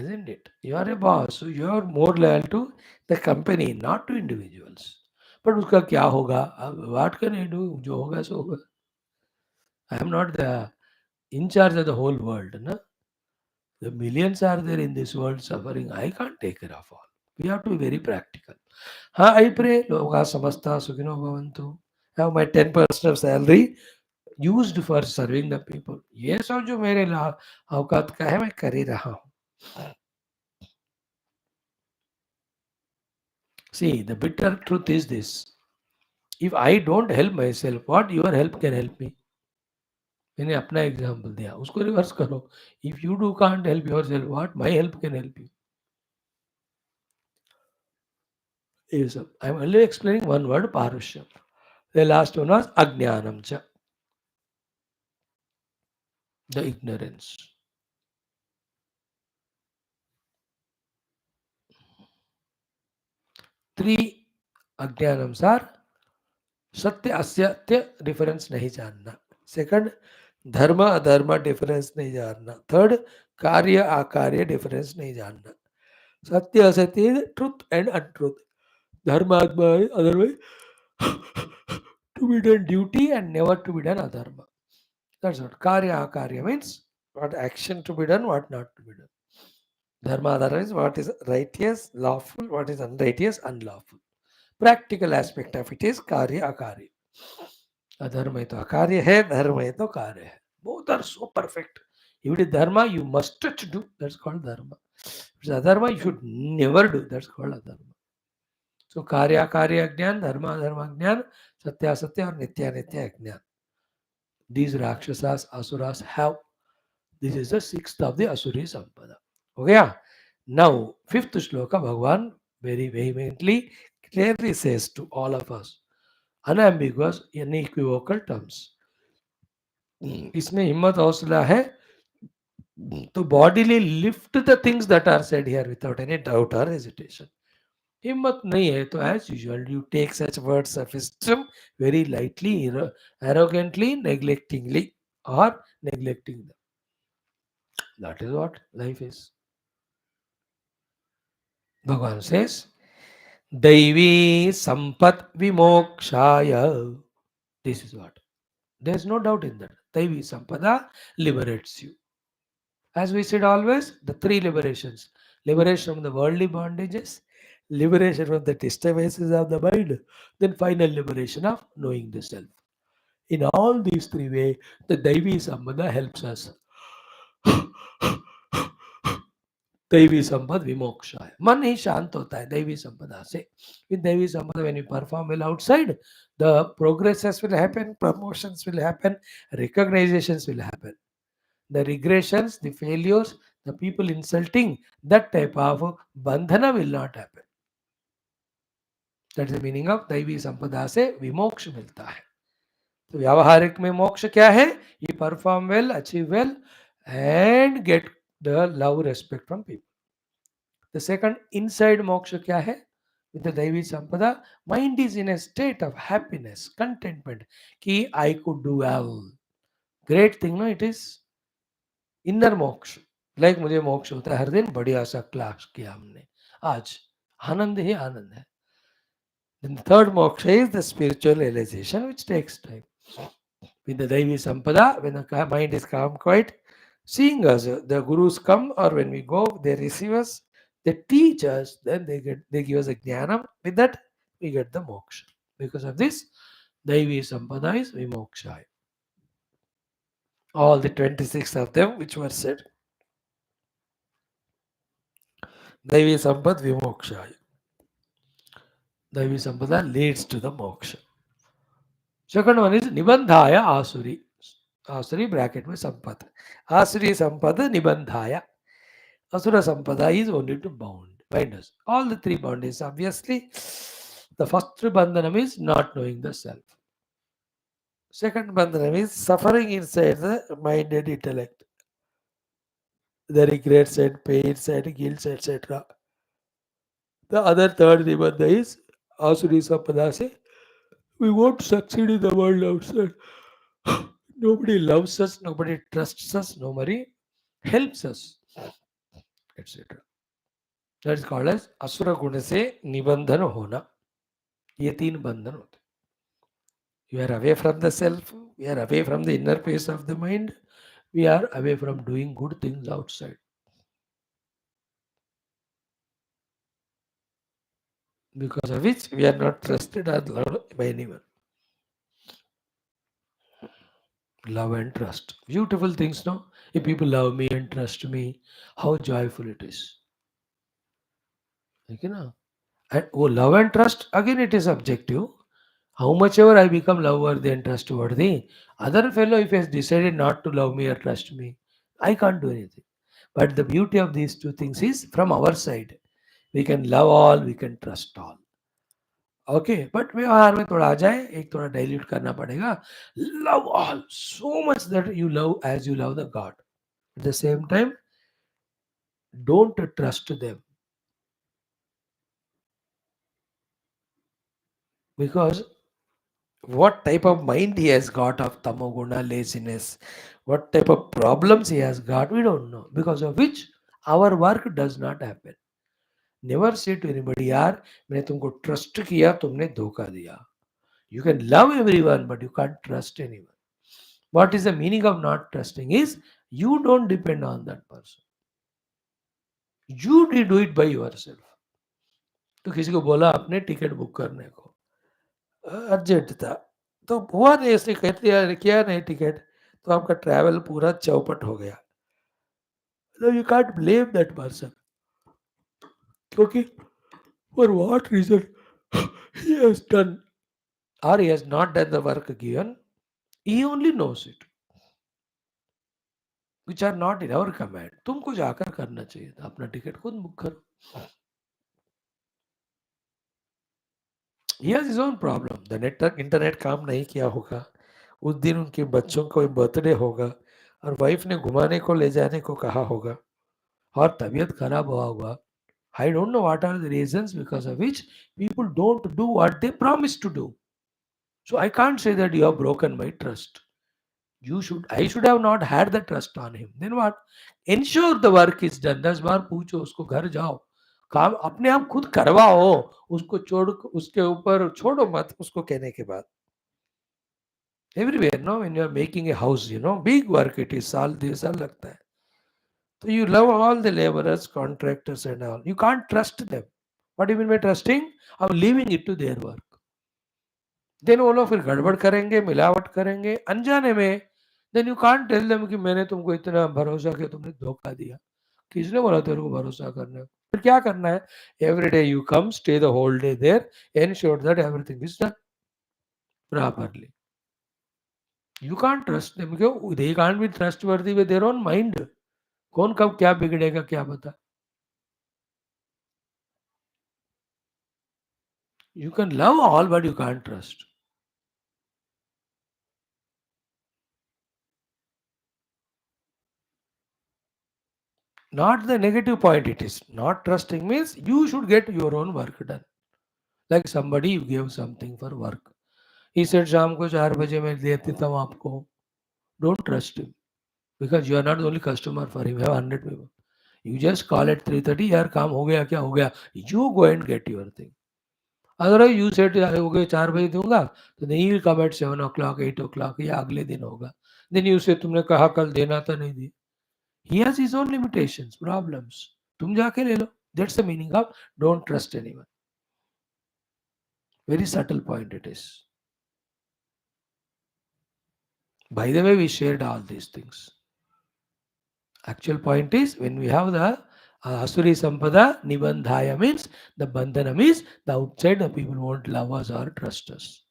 isn't it? You are a boss, so you are more loyal to the company, not to individuals. But उसका क्या होगा? What can I do? जो होगा सो होगा. I am not the in charge of the whole world. Na? The millions are there in this world suffering. I can't take care of all. We have to be very practical. हाँ, I pray. लोगा समस्ता सुखिनो भवन्तु. Have my 10% of salary used for serving the people. ये सब जो मेरे औकात का है मैं कर ही रहा हूँ. See, the bitter truth is this. If I don't help myself, what your help can help me? मैंने अपना एग्जाम्पल दिया उसको रिवर्स करो if you do can't help yourself what my help can help you ये सब I am only explaining one word पारुष्यम the last one was अज्ञानम च द इग्नोरेंस थ्री अज्ञानम सार सत्य असत्य डिफरेंस नहीं जानना सेकंड धर्म अधर्म डिफरेंस नहीं जानना थर्ड कार्य अकार्य डिफरेंस नहीं जानना सत्य असत्य ट्रुथ एंड अनट्रुथ धर्म otherwise to be done duty and never to be done adharma. That's what karya akarya means what action to be done, what not to be done. Dharma otherwise what is righteous, lawful, what is unrighteous, unlawful. Practical aspect of it is karya akarya. अधर्म है तो अकार्य है धर्म है तो कार्य है both are so perfect if it is dharma you must do that's called dharma if it is adharma you should never do that's called adharma. So karya karya ज्ञान dharma dharma ज्ञान satya satya और nitya nitya ज्ञान these rakshasas asuras have this is the sixth of the asuri sampada हो गया now fifth shloka भगवान very vehemently clearly says to all of us unambiguous unequivocal terms इसमें हिम्मत हौसला है to bodily lift the things that are said here without any doubt or hesitation हिम्मत नहीं है तो as usual you take such words of wisdom very lightly arrogantly neglectingly or neglecting them that is what life is Bhagavan says दैवी Sampat विमोक्षाय this is what there is no doubt in that दैवी sampada liberates you as we said always the three liberations liberation from the worldly bondages liberation from the disturbances of the mind then final liberation of knowing the self in all these three ways the Daivi Sambandha helps us दैवी संपद विमोक्षा है मन ही शांत होता है दैवी संपदा से with दैवी संपदा when you perform well outside the progresses will happen promotions will happen recognisations will happen the regressions the failures the people insulting that type of बंधना will not happen that is the meaning of दैवी संपदा से विमोक्ष मिलता है तो व्यावहारिक में मोक्ष क्या है you perform well achieve well and get the love respect from people The second inside moksha kya hai? With the Daivi Sampada, mind is in a state of happiness, contentment. Ki I could do well. Great thing, no? It is inner moksha. Like मुझे मोक्ष होता है हर दिन बढ़िया सा class किया हमने आज आनंद ही आनंद है Then the third moksha is the spiritual realization, which takes time. With the Daivi Sampada, when the mind is calm, quiet, seeing us, the gurus come, or when we go, they receive us, they teach us, then they give us a jnanam. With that, we get the moksha. Because of this, Daivi Sampada is Vimoksha. All the 26 of them which were said. Daivi Sampad Vimoksha. Daivi Sampada leads to the moksha. Second one is Nibandhaya Asuri. Asuri bracket with Sampad. Asuri Sampada Nibandhaya. Asura Sampada is only to bind us. All the three boundaries, obviously. The first bandhanam is not knowing the self. Second bandhanam is suffering inside the mind and intellect. The regrets and pains and guilt, etc. The other third nibandha is Asuri Sampada say, we won't succeed in the world outside. Nobody loves us, nobody trusts us, nobody helps us, etc. That is called as असुर गुण से निबंधन होना. ये तीन बंधन होते. We are away from the self, we are away from the inner peace of the mind, we are away from doing good things outside. Because of which we are not trusted or loved by anyone. Love and trust. Beautiful things, no? If people love me and trust me, how joyful it is. Okay, no? And love and trust, again it is subjective. How much ever I become loveworthy and trustworthy, other fellow if he has decided not to love me or trust me, I can't do anything. But the beauty of these two things is from our side. We can love all, we can trust all. Okay but व्यवहार में थोड़ा आ जाए एक थोड़ा dilute करना पड़ेगा love all so much that you love as you love the God at the same time don't trust them because what type of mind he has got of tamoguna laziness, what type of problems he has got, we don't know. Because of which our work does not happen. Never say to anybody, यार मैंने तुमको trust किया तुमने धोखा दिया. You can love everyone, but you can't trust anyone. What is the meaning of not trusting is you don't depend on that person. You do it by yourself. तो किसी को बोला आपने टिकट बुक करने को अर्जेंट था तो हुआ नहीं ऐसे कहते यार किया नहीं टिकट तो आपका ट्रैवल पूरा चौपट हो गया तो you can't blame that person क्योंकि for what reason he has done or he has not done the work given he only knows it which are not in our command तुमको जाकर करना चाहिए था अपना टिकट खुद बुक करो he has his own problem the internet काम नहीं किया होगा उस दिन उनके बच्चों को बर्थडे होगा और वाइफ ने घुमाने को ले जाने को कहा होगा और तबीयत खराब हुआ होगा I don't know what are the reasons because of which people don't do what they promise to do. So I can't say that you have broken my trust. I should have not had the trust on him. Then what? Ensure the work is done. 10 बार पूछो उसको घर जाओ काम अपने आप खुद करवाओ उसको छोड़ उसके ऊपर छोड़ो मत उसको कहने के बाद everywhere no when you are making a house big work it is साल 2 साल लगता है so you love all the laborers contractors and all you can't trust them. What do you mean by trusting? I'm leaving it to their work. Then वो लोग फिर गड़बड़ करेंगे मिलावट करेंगे अनजाने में then you can't tell them कि मैंने तुमको इतना भरोसा किया तुमने धोखा दिया किसने बोला तेरे को भरोसा करने को फिर क्या करना है every day you come stay the whole day there ensure that everything is done properly you can't trust them क्यों they can't be trustworthy with their own mind कौन कब क्या बिगड़ेगा क्या पता you can love all but you can't trust not the negative point it is not trusting means you should get your own work done like somebody you gave something for work he said शाम को 4 बजे मैं दे देता हूँ आपको don't trust him because you are not the only customer for him you have 100 people you just call at 3:30 यार काम हो गया क्या हो गया you go and get your thing otherwise you set हो गए 4 बजे दूंगा तो नहीं will come eight 7 o'clock 8 o'clock या अगले दिन होगा. देन यू से तुमने कहा कल देना था नहीं दिया. He has his own limitations problems. तुम जाके ले लो. That's the meaning of don't trust anyone. Very subtle point it is. By the way, we shared all these things. Actual point is when we have the Asuri Sampada Nibandhaya means the Bandhanam is the outside the people won't love us or trust us.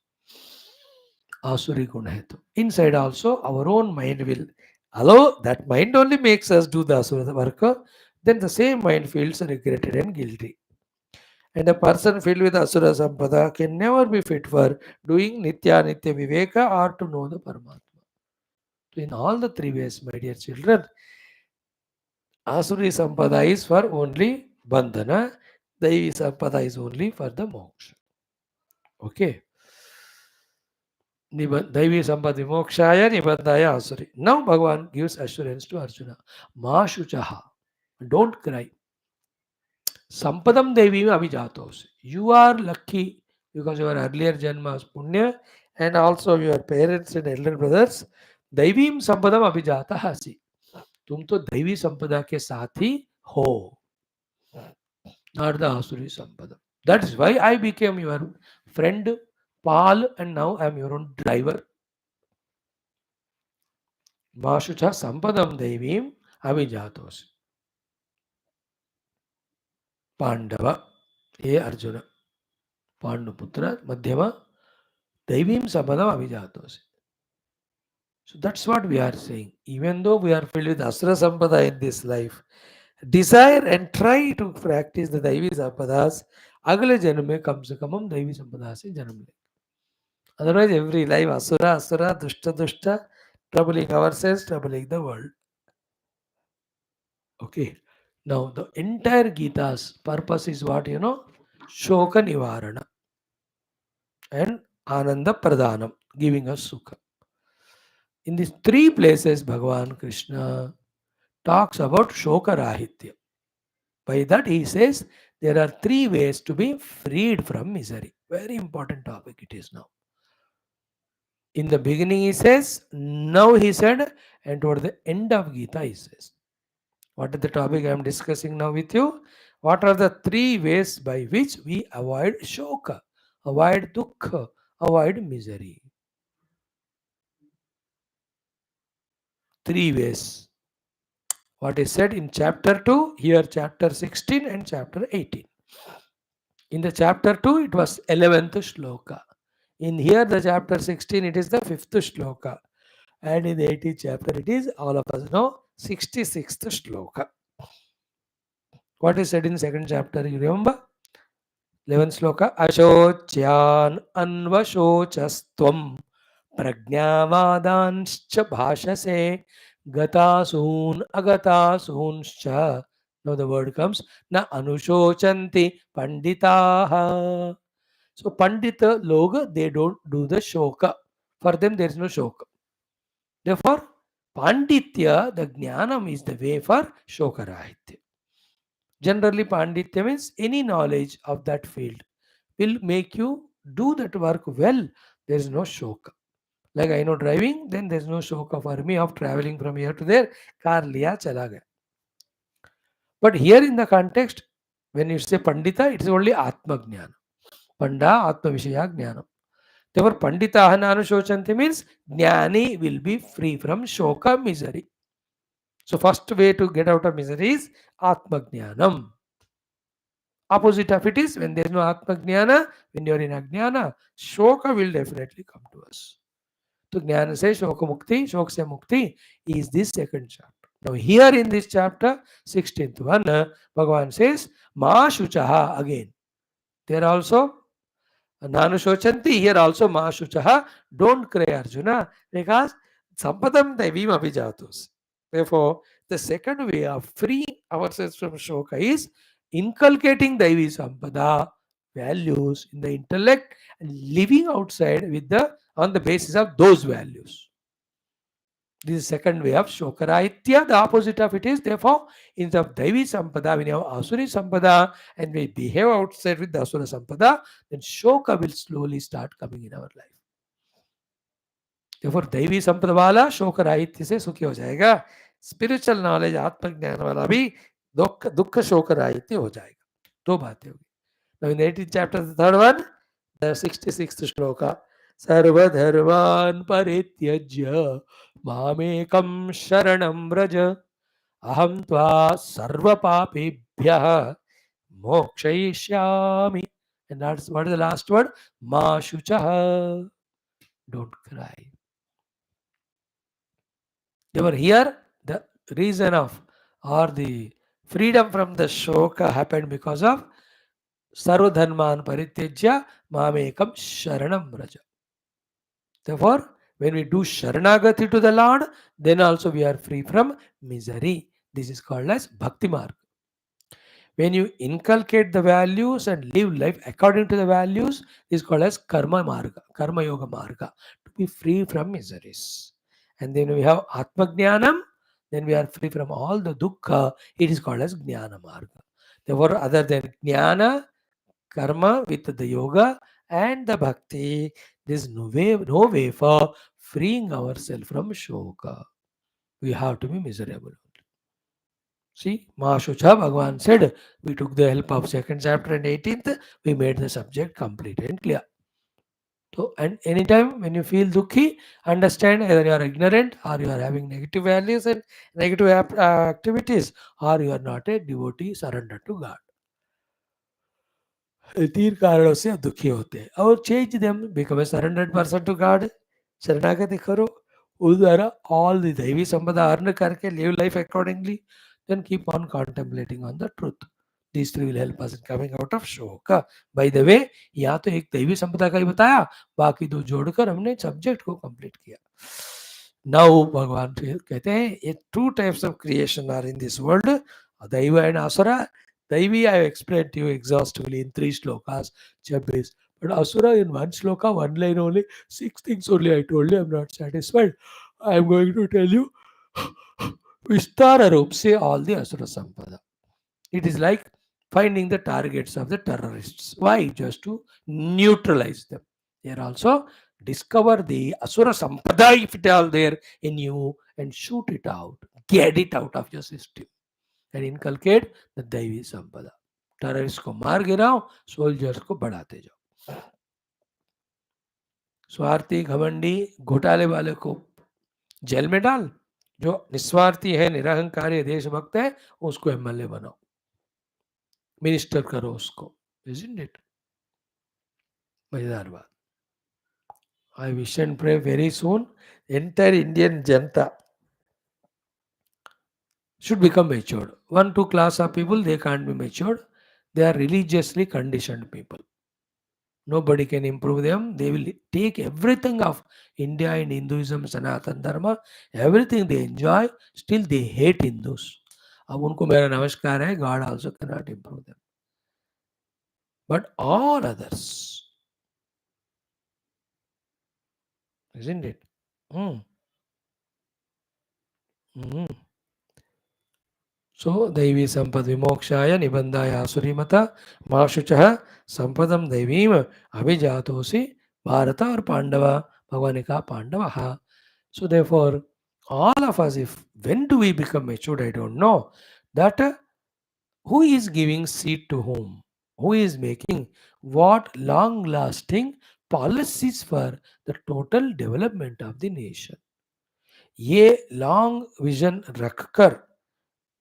Asuri Guna hai to. Inside also our own mind will allow that mind only makes us do the Asura work. Then the same mind feels regretted and guilty. And a person filled with Asura Sampada can never be fit for doing Nitya Nitya Viveka or to know the Paramatma. So in all the three ways, my dear children, Asuri Sampada is for only Bandhana, Daivi Sampada is only for the moksha. Okay. Daivi Sampada mokshaya Nibandhaya Asuri. Now Bhagavan gives assurance to Arjuna. Ma Shuchaha. Don't cry. Sampadam Devi Abhijatos. You are lucky because your earlier Janmas Punya and also your parents and elder brothers. Daivim Sampadam Abhijata Hasi. तुम तो दैवी संपदा के साथ ही हो. Not the Asuri Sampada. That is why I became your friend, Paul, and now I am your own driver. Mashucha Sampadam Devim Avijatos. Pandava, A Arjuna. Panduputra, Madhyama, Devim Sampadam Avijatos. So that's what we are saying. Even though we are filled with Asura Sampada in this life, desire and try to practice the Daivi Sampadas, अगले जन्म में कम से कम हम दैवी संपदा से जन्म लें. Otherwise, every life asura, asura, dushta, dushta, troubling ourselves, troubling the world. Okay. Now, the entire Gita's purpose is what? Shoka Nivarana and Ananda Pradhanam, giving us Sukha. In these three places, Bhagavan Krishna talks about Shoka Rahitya. By that, he says there are three ways to be freed from misery. Very important topic it is now. In the beginning, he says, now he said, and toward the end of Gita, he says. What is the topic I am discussing now with you? What are the three ways by which we avoid shoka, avoid dukkha, avoid misery? Three ways. What is said in chapter 2, here chapter 16 and chapter 18. In the chapter 2, it was 11th shloka. In here, the chapter 16, it is the 5th shloka. And in the 18th chapter, it is, all of us know, 66th shloka. What is said in second chapter, you remember? 11th shloka. Ashocyan anvashocastvam prajnavaadanscha bhashase gatasoon agatasoonscha. Now the word comes, na anushocanti panditaha. So pandita log, they don't do the shoka. For them there is no shoka. Therefore, panditya, the jnanam is the way for shokarahitya. Generally, panditya means any knowledge of that field will make you do that work well. There is no shoka. Like I know driving, then there is no shoka for me of traveling from here to there. Car liya chala gaya. But here in the context, when you say pandita, it is only atma jnana. Panda atma vishaya jnana. Therefore, pandita anushocanti means jnani will be free from shoka, misery. So first way to get out of misery is atma jnanam. Opposite of it is when there is no atma jnana, when you are in ajnana, shoka will definitely come to us. So jnana se shoka mukti, shoka se mukti is this second chapter. Now here in this chapter, 16th one, Bhagavan says, Ma shuchaha again. There also, Nanu shochanti, here also Ma shuchaha, don't cry Arjuna, because sampadam devim abhijatos. Therefore, the second way of freeing ourselves from shoka is inculcating Daivi Sampada values in the intellect and living outside with on the basis of those values. This is second way of Shokarahitya. The opposite of it is, therefore, instead of Daivi Sampada, when you have Asuri Sampada and we behave outside with the Asura Sampada, then Shoka will slowly start coming in our life. Therefore, दैवी संपदा वाला शोक राहित्य से सुखी हो जाएगा. Spiritual knowledge आत्मज्ञान वाला भी दुख दुख शोक राहित्य हो जाएगा. दो बातें होगी. Now in the 18th chapter, the third one, the 66th shloka. सर्वधर्मान् परित्यज्य मामेकं शरणं व्रज अहं त्वा सर्वपापेभ्यः मोक्षयिष्यामि. And that's what is the last word? Ma shuchah. Don't cry. They were here. The reason of or the freedom from the shoka happened because of sarvadharman parityajya mamekam sharanam vraja. Therefore, when we do sharanagati to the Lord, then also we are free from misery. This is called as bhakti marg. When you inculcate the values and live life according to the values, is called as karma marga, karma yoga marga, to be free from miseries. And then we have atma jnanam, then we are free from all the dukkha. It is called as jnana marga. Therefore, other than jnana, karma with the yoga and the bhakti, there is no way for freeing ourselves from shoka. We have to be miserable. See, Mahashucha Bhagavan said, we took the help of second chapter and 18th, we made the subject complete and clear. So, and anytime when you feel dukhi, understand either you are ignorant or you are having negative values and negative activities, or you are not a devotee surrendered to God. तीन कारणों से आप दुखी होते हैं और change them become a surrendered person to God शरणागति करो उस द्वारा ऑल द दैवी संपदा अर्न करके live life accordingly then keep on contemplating on the truth this three will help us in coming out of शोक बाय द वे यहाँ तो एक दैवी संपदा का ही बताया बाकी दो जोड़कर हमने सब्जेक्ट को कंप्लीट किया नाउ भगवान फिर कहते हैं ये two types of creation are in this world दैव एंड असुरा Daivi, I have explained to you exhaustively in 3 shlokas, Chabis. But Asura in 1 shloka, 1 line only, 6 things only I told you, I am not satisfied. I am going to tell you Vistara Roop, say all the Asura Sampada. It is like finding the targets of the terrorists. Why? Just to neutralize them. Here also, discover the Asura Sampada if it all there in you and shoot it out. Get it out of your system. And inculcate the दैवी संपदा. Terrorist को मार गिराओ, soldiers को बढ़ाते जाओ. स्वार्थी घमंडी घोटाले वाले को जेल में डाल, जो निस्वार्थी है निरहंकारी देशभक्त है उसको एमएलए बनाओ, मिनिस्टर करो उसको. Isn't it? मजेदार बात. I wish and pray very soon entire Indian Janata should become matured. 1-2 class of people, they can't be matured. They are religiously conditioned people. Nobody can improve them. They will take everything of India and Hinduism, Sanatan Dharma, everything they enjoy, still they hate Hindus. अब उनको मेरा नमस्कार है, God also cannot improve them. But all others, isn't it? So, दैवी संपद विमोक्षाय निबंधाय आसुरीमत माशुचः संपदम दैवीम अभिजातोसि भारत और पांडव भगवान ने कहा Pandav. So therefore, all of us, if when do we become matured, I don't know. That who is giving seed to whom? Who is making what long-lasting policies for the total development of the nation? ये long vision रखकर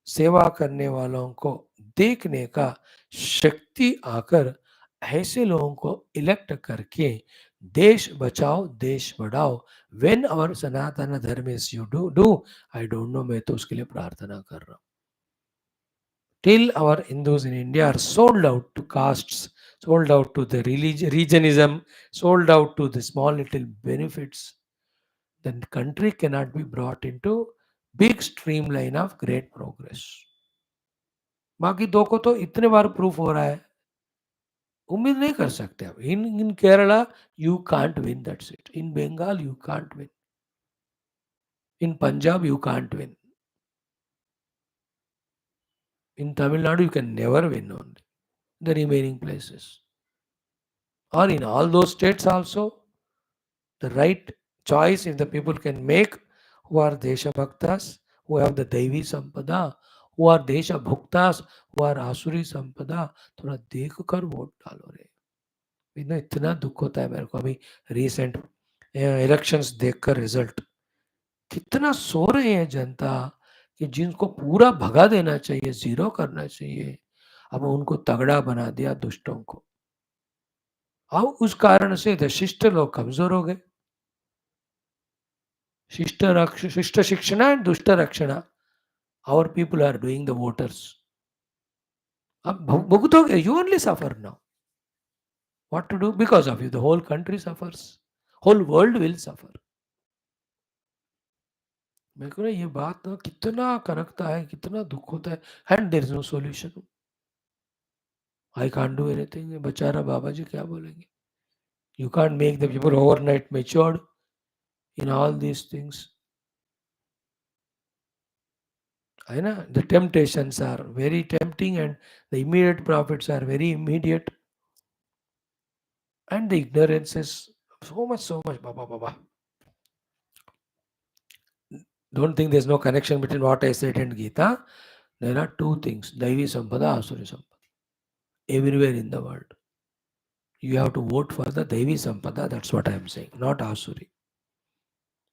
सेवा करने वालों को देखने का शक्ति आकर ऐसे लोगों को इलेक्ट करके देश बचाओ देश बढ़ाओ. When our Sanatan Dharma is you do I don't know. मैं तो उसके लिए प्रार्थना कर रहा हूँ. Till our Hindus in India are sold out to castes, sold out to the regionism, sold out to the small little benefits, then country cannot be brought into big streamline of great progress. बाकी दो को तो इतने बार proof हो रहा है, उम्मीद नहीं कर सकते अब. In Kerala you can't win that seat, in Bengal you can't win. In Punjab, you can't win. In Tamil Nadu, you can never win only. The remaining places. Or in all those states also, the right choice if the people can make who are Desha Bhaktas, who have the Daivi Sampada, who are Desha Bhuktas, who are Asuri Sampada, थोड़ा देख कर vote डालो रे. इतना इतना दुख होता है मेरे को अभी रिसेंट इलेक्शंस देखकर रिजल्ट कितना सो रहे हैं जनता कि जिनको पूरा भगा देना चाहिए जीरो करना चाहिए अब उनको तगड़ा बना दिया दुष्टों को अब उस कारण से शिष्ट लोग कमजोर हो गए शिष्ट शिक्षण एंड दुष्ट रक्षण our people are doing the voters अब भुगतोगे you only suffer now what to do because of you the whole country suffers whole world will suffer मेरे को ना ये बात ना कितना कनकता है कितना दुख होता है and there is no solution I can't do anything बेचारा बाबा जी क्या बोलेंगे you can't make the people overnight matured in all these things है ना the temptations are very tempting and the immediate profits are very immediate and the ignorance is so much baba don't think there's no connection between what I said and Geetha there are two things Daivi Sampada Asuri Sampada everywhere in the world you have to vote for the Devi Sampada, that's what I am saying, not Asuri.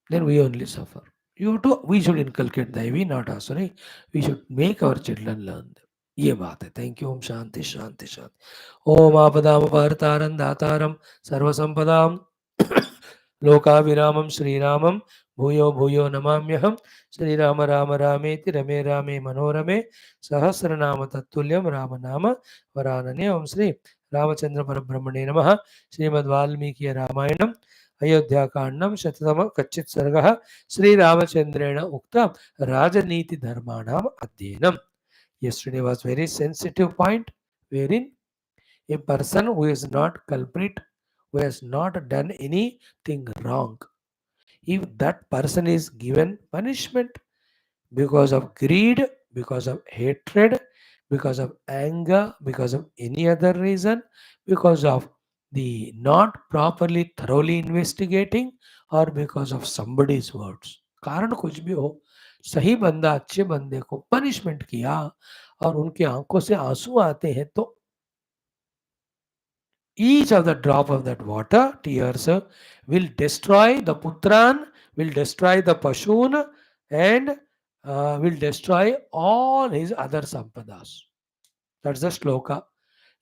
Then we only suffer. We should inculcate Devi, not Asuri. We should make our children learn them. ये बात है thank you Om Shanti शांति शांति ओम आपदाम अपहर्तारं दातारं सर्वसंपदां लोकाभिरामं श्रीरामं भूयो भूयो नमाम्यहं श्रीराम राम रामेति रमे रामे मनोरमे सहस्रनाम तत्तुल्यं राम नाम वरानने ओम श्री रामचंद्र परब्रह्मणे नमः श्रीमद् वाल्मीकि रामायणम् अयोध्याकांडं शततम कच्चित् सर्गः श्रीरामचंद्रेण उक्त राजनीति धर्माणाम् अध्ययनम् Yesterday was very sensitive point wherein a person who is not culprit, who has not done anything wrong, if that person is given punishment because of greed, because of hatred, because of anger, because of any other reason, because of the not properly thoroughly investigating or because of somebody's words, कारण कुछ भी हो सही बंदा अच्छे बंदे को punishment किया और उनकी आंखों से आंसू आते हैं तो each of the drop of that water tears will destroy the putran will destroy the pashun and will destroy all his other sampadas that's the shloka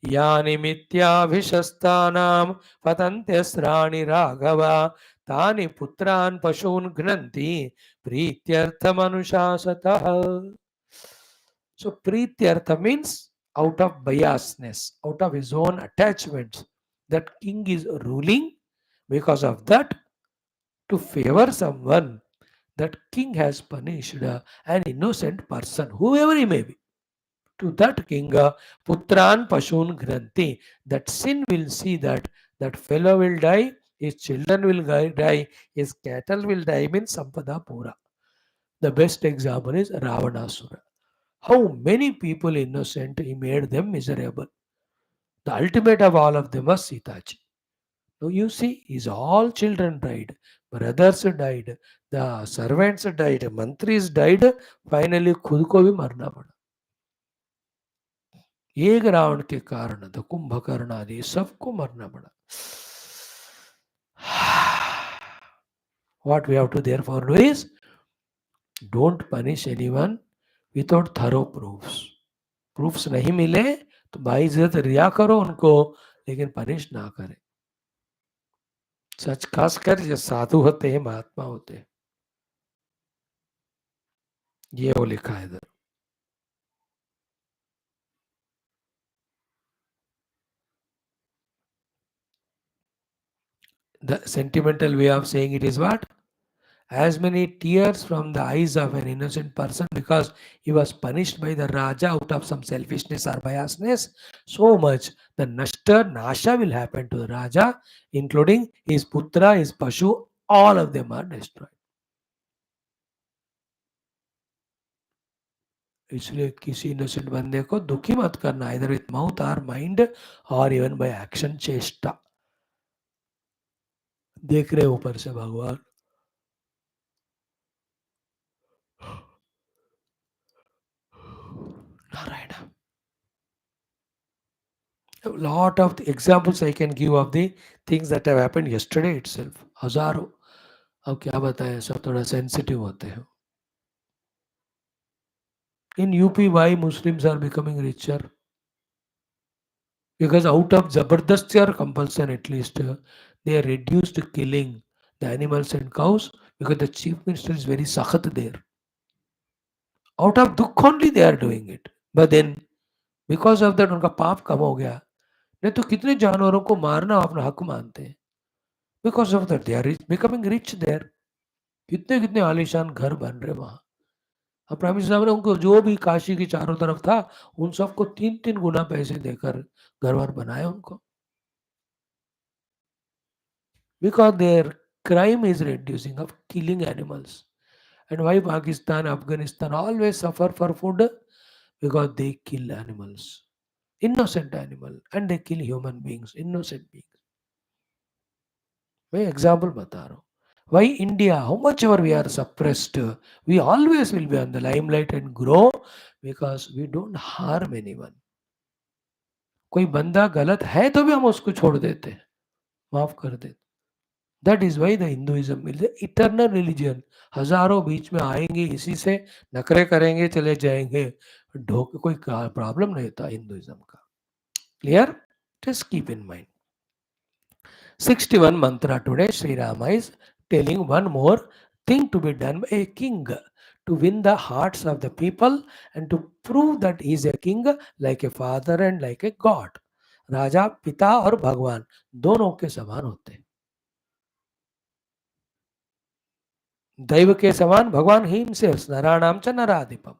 यानि मिथ्याभिशस्तानां पतन्त्यस्त्राणि राघव तानि पुत्रान् पशून् घ्नन्ति प्रीत्यर्थमनुशासतः so प्रीत्यर्थ means out of biasness out of his own attachments that king is ruling because of that to favor someone that king has punished an innocent person whoever he may be to that king, Putran Pashun Granti, that sin will see that that fellow will die, his children will die, his cattle will die, means Sampada Pura. The best example is Ravanasura. How many people innocent he made them miserable. The ultimate of all of them was Sitaji. Now you see, his all children died, brothers died, the servants died, mantris died, finally खुद को भी मरना पड़ा एक रावण के कारण तो कुंभकर्ण आदि सबको मरना पड़ा what we have to therefore do is don't punish anyone without thorough proofs नहीं मिले तो बाइज्जत रिया करो उनको लेकिन पनिश ना करें सच खासकर जो साधु होते हैं महात्मा होते हैं ये वो लिखा है इधर the sentimental way of saying it is what as many tears from the eyes of an innocent person because he was punished by the Raja out of some selfishness or biasness, so much the Nasha will happen to the Raja, including his Putra, his Pashu, all of them are destroyed. इसलिए किसी innocent बंदे को दुखी मत करना, इधर with mouth और mind और इवन बाय एक्शन, चेष्टा। देख रहे ऊपर से भगवान। Narayan. A lot of the examples I can give of the things that have happened yesterday itself. हजारों। अब क्या बताएं, सब थोड़ा सेंसिटिव होते हैं। In UP, why Muslims are becoming richer? Because out of Zabardasti or compulsion at least, they are reduced to killing the animals and cows because the chief minister is very sakhat there. Out of dukh only they are doing it. But then because of that उनका पाप कम हो गया। नहीं तो कितने जानवरों को मारना अपना हक मानते हैं। Because of that they are becoming rich there. कितने कितने आलीशान घर बन रहे वहां। अब प्राइम मिनिस्टर साहब ने उनको जो भी काशी की चारों तरफ था उन सबको 3-3 गुना पैसे देकर घर वर बनाए उनको। Because their crime is reducing of killing animals. And why Pakistan, Afghanistan always suffer for food? Because they kill animals. Innocent animal. And they kill human beings, innocent beings. मैं एग्जाम्पल बता रहा हूँ। Why India, how much ever we are suppressed, we always will be on the limelight and grow because we don't harm anyone. कोई बंदा गलत है तो भी हम उसको छोड़ देते हैं, माफ कर देते। That is why the Hinduism is eternal religion. हजारों बीच में आएंगे, इसी से नखरे करेंगे, चले जाएंगे, ढोक कोई प्रॉब्लम नहीं होता हिंदुइज्म का। Clear? Just keep in mind. 61 mantra today, Sri Rama is telling one more thing to be done by a king to win the hearts of the people and to prove that he is a king like a father and like a god. राजा, पिता और भगवान दोनों के समान होते हैं। दैव के समान भगवान ही हिमसेल्फ, नराणाम च नराधिपम।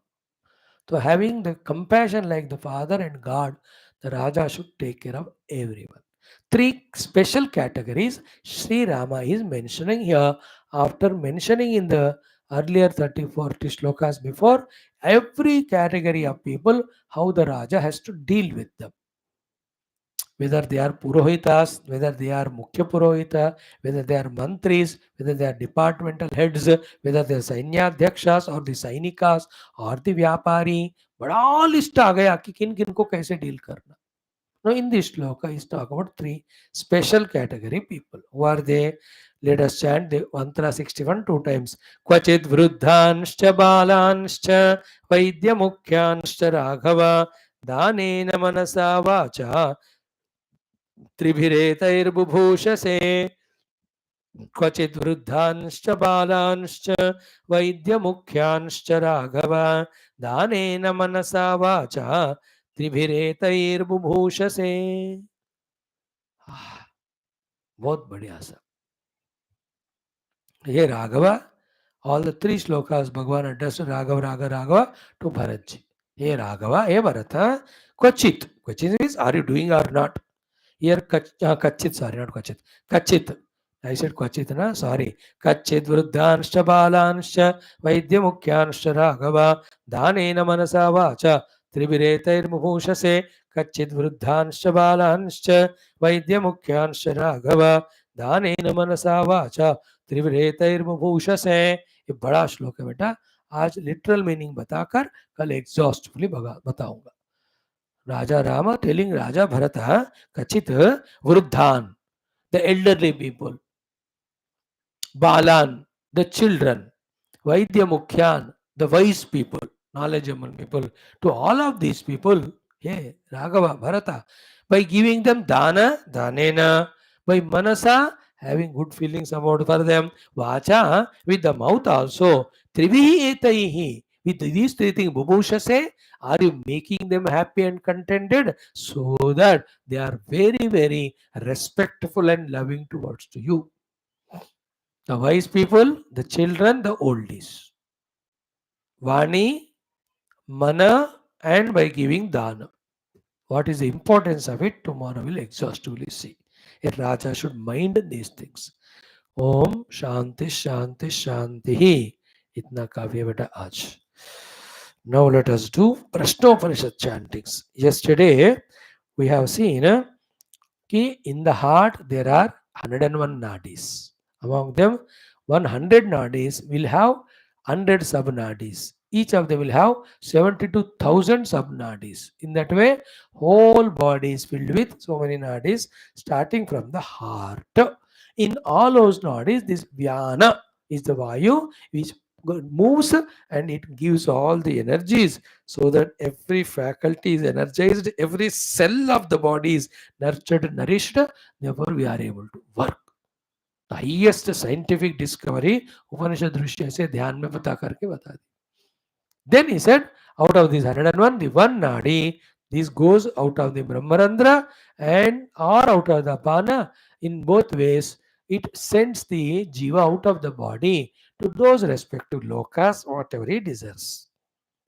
So having the compassion like the father and God, the Raja should take care of everyone. Three special categories Sri Rama is mentioning here after mentioning in the earlier 30-40 shlokas before every category of people, how the Raja has to deal with them. Whether they are Purohitas, whether they are Mukhya Purohita, whether they are Mantris, whether they are departmental heads, whether they are Sainyadhyakshas or the Sainikas or the Vyapari, बड़ा list आ गया कि किन किन को कैसे deal करना। Now in this shloka is talk about three special category people. Who are they? Let us chant the mantra 61 two times. Kvachit vruddhanscha balanscha vaidya mukhyanscha raghava danena manasa vacha त्रिभिरेतैर्बुभूषसे क्वचित् वृद्धांश्च बालांश्च वैद्यमुख्यांश्च राघव दानेन मनसा वाचा त्रिभिरेतैर्बुभूषसे। बहुत बढ़िया सा ये Raghav. All the three shlokas भगवान address Raghav Raghav Raghav to Bharat ji. हे राघव, हे भरत, क्वचित, क्वचित मीन्स आर यू डूइंग और not? Here kachit, sorry, not kachit. Kachit. I said kachit, na? Sorry. Kachit vruddhanscha balanscha vaidyamukhyanscha raghava dhanena manasa vacha triviretairbhushase. Kachit vruddhanscha balanscha vaidyamukhyanscha raghava dhanena manasa vacha त्रिविरेतैर्बुभूषसे। ये बड़ा श्लोक है बेटा, आज literal meaning बताकर कल exhaustively बताऊंगा। Raja Rama telling Raja Bharata, Kachit Vruddhan, the elderly people, Balan, the children, Vaidya Mukhyan, the wise people, knowledgeable people. To all of these people, hey, Raghava, Bharata, by giving them dana, danena, by manasa, having good feelings about for them, vacha, with the mouth also, trivihi etaihi, with these three things, bubhushase, are you making them happy and contented so that they are very, very respectful and loving towards to you? The wise people, the children, the oldies. Vani, mana, and by giving dana. What is the importance of it? Tomorrow we'll exhaustively see. A Raja should mind these things. Om Shanti Shanti Shanti. इतना काफी है बेटा आज। Now let us do Prashnopanishad chantings. Yesterday we have seen कि in the heart there are 101 nadis. Among them, 100 nadis will have 100 sub-nadis. Each of them will have 72,000 sub-nadis. In that way, whole body is filled with so many nadis starting from the heart. In all those nadis, this Vyana is the Vayu which moves and it gives all the energies so that every faculty is energized, every cell of the body is nurtured, nourished, therefore we are able to work. The highest scientific discovery Upanishad दृश्य से ध्यान में बता करके बता दी. Then he said, out of these 101, the one nadi, this goes out of the Brahmarandra and or out of the Apana. In both ways, it sends the jiva out of the body to those respective lokas, whatever he desires.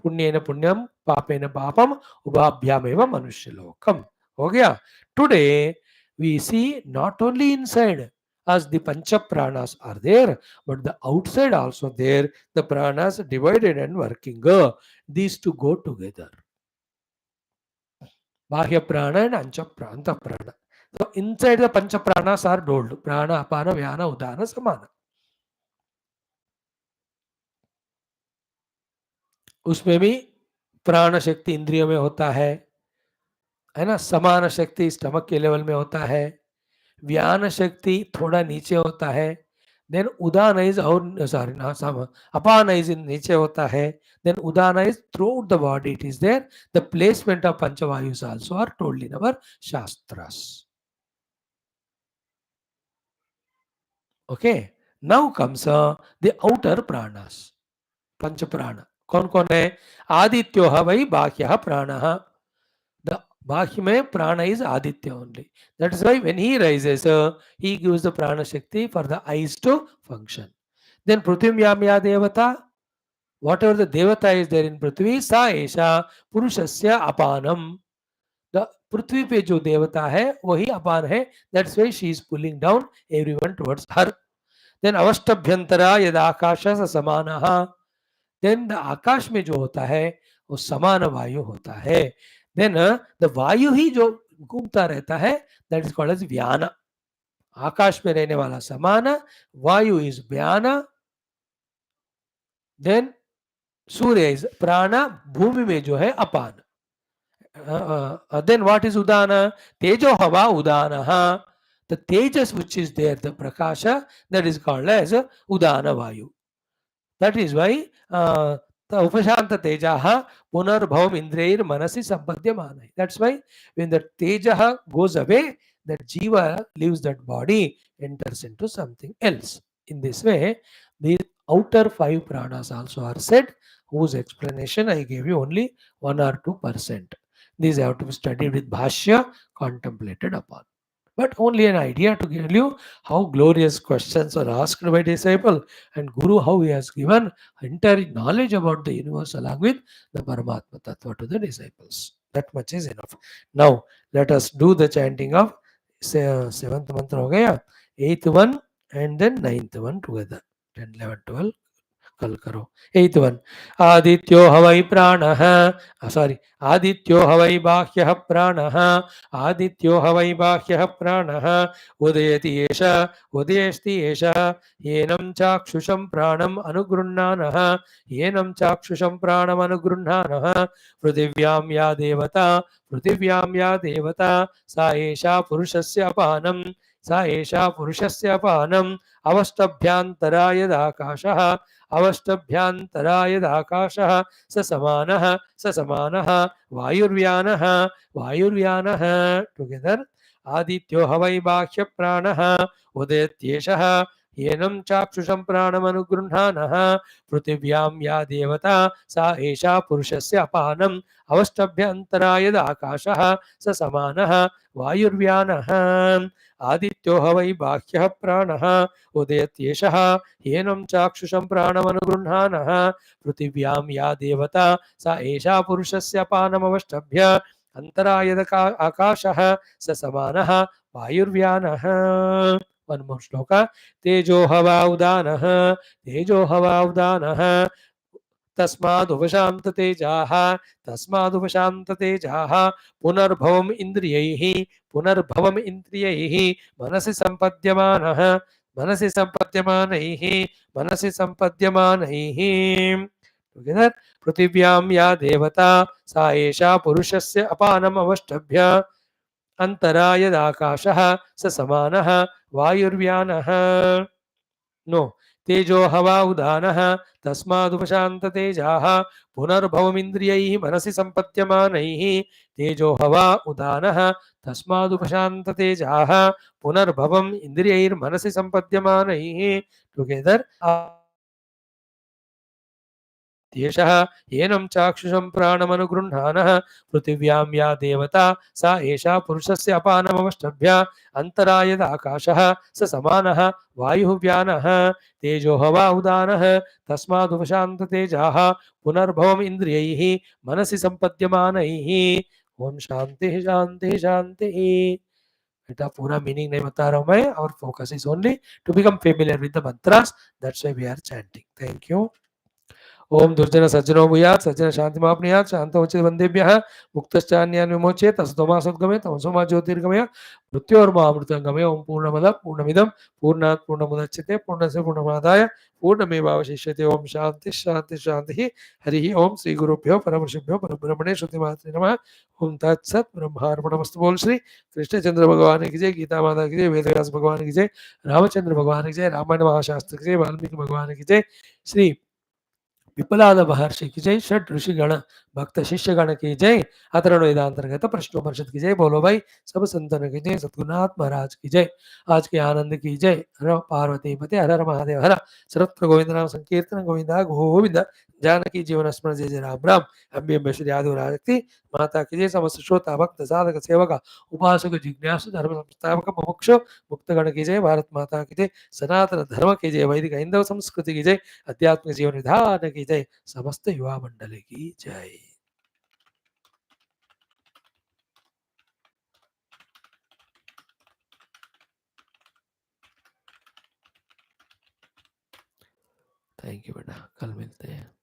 पुण्येन Punyam पापेन पापम उभाभ्यामेव मनुष्य लोकम हो गया. Today we see not only inside as the pancha pranas are there, but the outside also there, the pranas divided and working. These two go together. Bahya prana and anta prana. So inside the pancha pranas are told prana, apana, vyana, udana, samana. उसमें भी प्राण शक्ति इंद्रियों में होता है ना. समान शक्ति स्टमक के लेवल में होता है. व्यान शक्ति थोड़ा नीचे होता है. देन उदान इज और सॉरी ना सम अपान इज नीचे होता है. देन उदान is throughout the body it is there. The placement of पंचवायुस also are told in our शास्त्रास. Okay, now comes the outer प्राणास. पंच प्राण कौन कौन है? आदित्यो वै बाह्यः प्राणः. The Bahime prana is Aditya only. That is why when he rises, he gives the prana shakti for the eyes to function. Then Prithimyamya Devata, whatever the Devata is there in Prithvi, Sa Esha Purushasya Apanam. The Prithvi पे जो देवता है वही अपान है. That's why she is pulling down everyone towards her. Then Avastabhyantara यद आकाश समानः. Then the आकाश में जो होता है वो समान वायु होता है. देन द वायु ही जो घूमता रहता है दैट इज कॉल्ड एज व्यान. आकाश में रहने वाला समान, वायु इज व्यान. देन सूर्य इज प्राण, भूमि में जो है अपान. देन व्हाट इज उदान? तेजो हवा उदान. The tejas which is there, the prakash, that is called as udan vayu. That is why उपशांत तेजः पुनर्भवम इंद्रियर मनसि संपद्यमानः. That's why when the teja goes away, that jiva leaves that body, enters into something else. In this way, the outer five pranas also are said, whose explanation I gave you only 1 or 2%. These have to be studied with bhashya, contemplated upon. But only an idea to give you how glorious questions are asked by disciple, and Guru how he has given entire knowledge about the universe along with the Paramatma Tattva to the disciples. That much is enough. Now let us do the chanting of 7th mantra ho gaya, 8th one and then 9th one together. 10, 11, 12. कल करो. 8th one. आदित्यो हवै प्राणः. Sorry, आदित्यो हवै बाह्यः प्राणः. आदित्यो हवै बाह्यः प्राणः. उदयति एष उदयस्ति एष. येनं चाक्षुषं प्राणम् अनुगृह्णानः. येनं चाक्षुषं प्राणम् अनुगृह्णानः. पृथिव्यां या देवता, पृथिव्यां या देवता, सा एषा पुरुषस्य अपानं. सा एषा पुरुषस्य अपानम्. अवष्टभ्यान्तरा यदाकाशः. अवष्टभ्यान्तरा यदाकाशः. स समानः वायुर्व्यानः. वायुर्व्यानः. टुगेदर. आदित्यो हवै बाह्य प्राणः. उदयत्येषः. येनं चाक्षुषं प्राणमनुगृह्णानः. पृथिव्यां या देवता, सा एषा पुरुषस्य अपानम्. अवष्टभ्यन्तरा यदाकाशः. स समानः वायुर्व्यानः. आदित्यो हवै बाह्यः प्राणः. उदयत्येषः. येनं चाक्षुषं प्राणमनुगृह्णानः. पृथिव्यां या देवता, सा एषा पुरुषस्य अपानमवष्टभ्य अन्तरायदका आकाशः. स समानः वायुर्व्यानः. वन मोर श्लोक. तेजो हवा उदानः. तेजो हवा उदानः. तस्मादुपशान्ततेजाः तस्मादुपशान्ततेजाः पुनर्भवम् इन्द्रियैः पुनर्भवम् इन्द्रियैः मनसि सम्पद्यमानः मनसि सम्पद्यमानैः मनसि सम्पद्यमानैः Together, पृथिव्यां या देवता सा एषा पुरुषस्य अपानम् अवष्टभ्य अंतरा यदाकाशः स समानः वायुर्व्यानः नो तेजो हवा उदानः तस्मादुपशान्ततेजाः पुनर्भवमिन्द्रियैः मनसि सम्पद्यमानैः तेजो हवा उदानः तस्मादुपशान्ततेजाः पुनर्भवम् इन्द्रियैर्मनसि सम्पद्यमानैः टुगेदर येषः येनं चाक्षुषं प्राणमनुगृह्णानः पृथिव्यां या देवता सा एषा पुरुषस्य अपानमवष्टभ्य अन्तरा यदाकाशः स समानः वायुः व्यानः तेजो हवा उदानः तस्मादुपशान्ततेजाः पुनर्भवम् इन्द्रियैः मनसि सम्पद्यमानैः ओम शांति शांति शांति बेटा पूरा मीनिंग नहीं बता रहा हूं मैं और focus is only to become familiar with the मंत्रास that's why we are chanting thank you ओम दुर्जन सज्जनो भूयात् सज्जन शांतिमाप्नुयात् शांतमुचित वंदेभ्यः मुक्तश्चान्यान् विमोच्य तस्मा सद्गमय तमसोमा ज्योतिर्गमय मृत्योर्मामृतंगमय ओम पूर्णमद पूर्णमिदं पूर्णात् पूर्णमुदच्यते पूर्णस्य पूर्णमादाय पूर्णमेवावशिष्यते ओम शांति शांति शांति हरि ओम श्री गुरुभ्यो परमऋषिभ्यो परब्रह्मणे श्रुतिमात्रे नमः ओम तत्सत् ब्रह्मार्पणमस्तु बोल श्री कृष्णचंद्र भगवान की जय गीता माता की जय वेदव्यास भगवान की जय रामचंद्र भगवान की जय रामायण महाशास्त्र की जय वाल्मीकि भगवान की जय श्री विपलाद महर्षि की जय षट ऋषिगण भक्त शिष्यगण की जय अतरण वेदांतर्गत प्रश्नोपनिषद की जय बोलो भाई सब संतन की जय सद्गुरुनाथ महाराज की जय आज के आनंद की जय हर पार्वती पते हर हर महादेव हर सर्वत्र गोविंद नाम संकीर्तन गोविंदा गोविंद जानकी जीवन स्मरण जय जय राम राम अम्बे अम्बे श्री आदिवराजक्ति माता की जय समस्त श्रोता भक्त साधक सेवक उपासक जिज्ञासु धर्म संस्थापक मुमुक्ष मुक्तगण की जय भारत माता की जय सनातन धर्म की जय वैदिक हिंदू संस्कृति की जय अध्यात्म जीवन विधान की जय समस्त युवा मंडल की जय थैंक यू बेटा कल मिलते हैं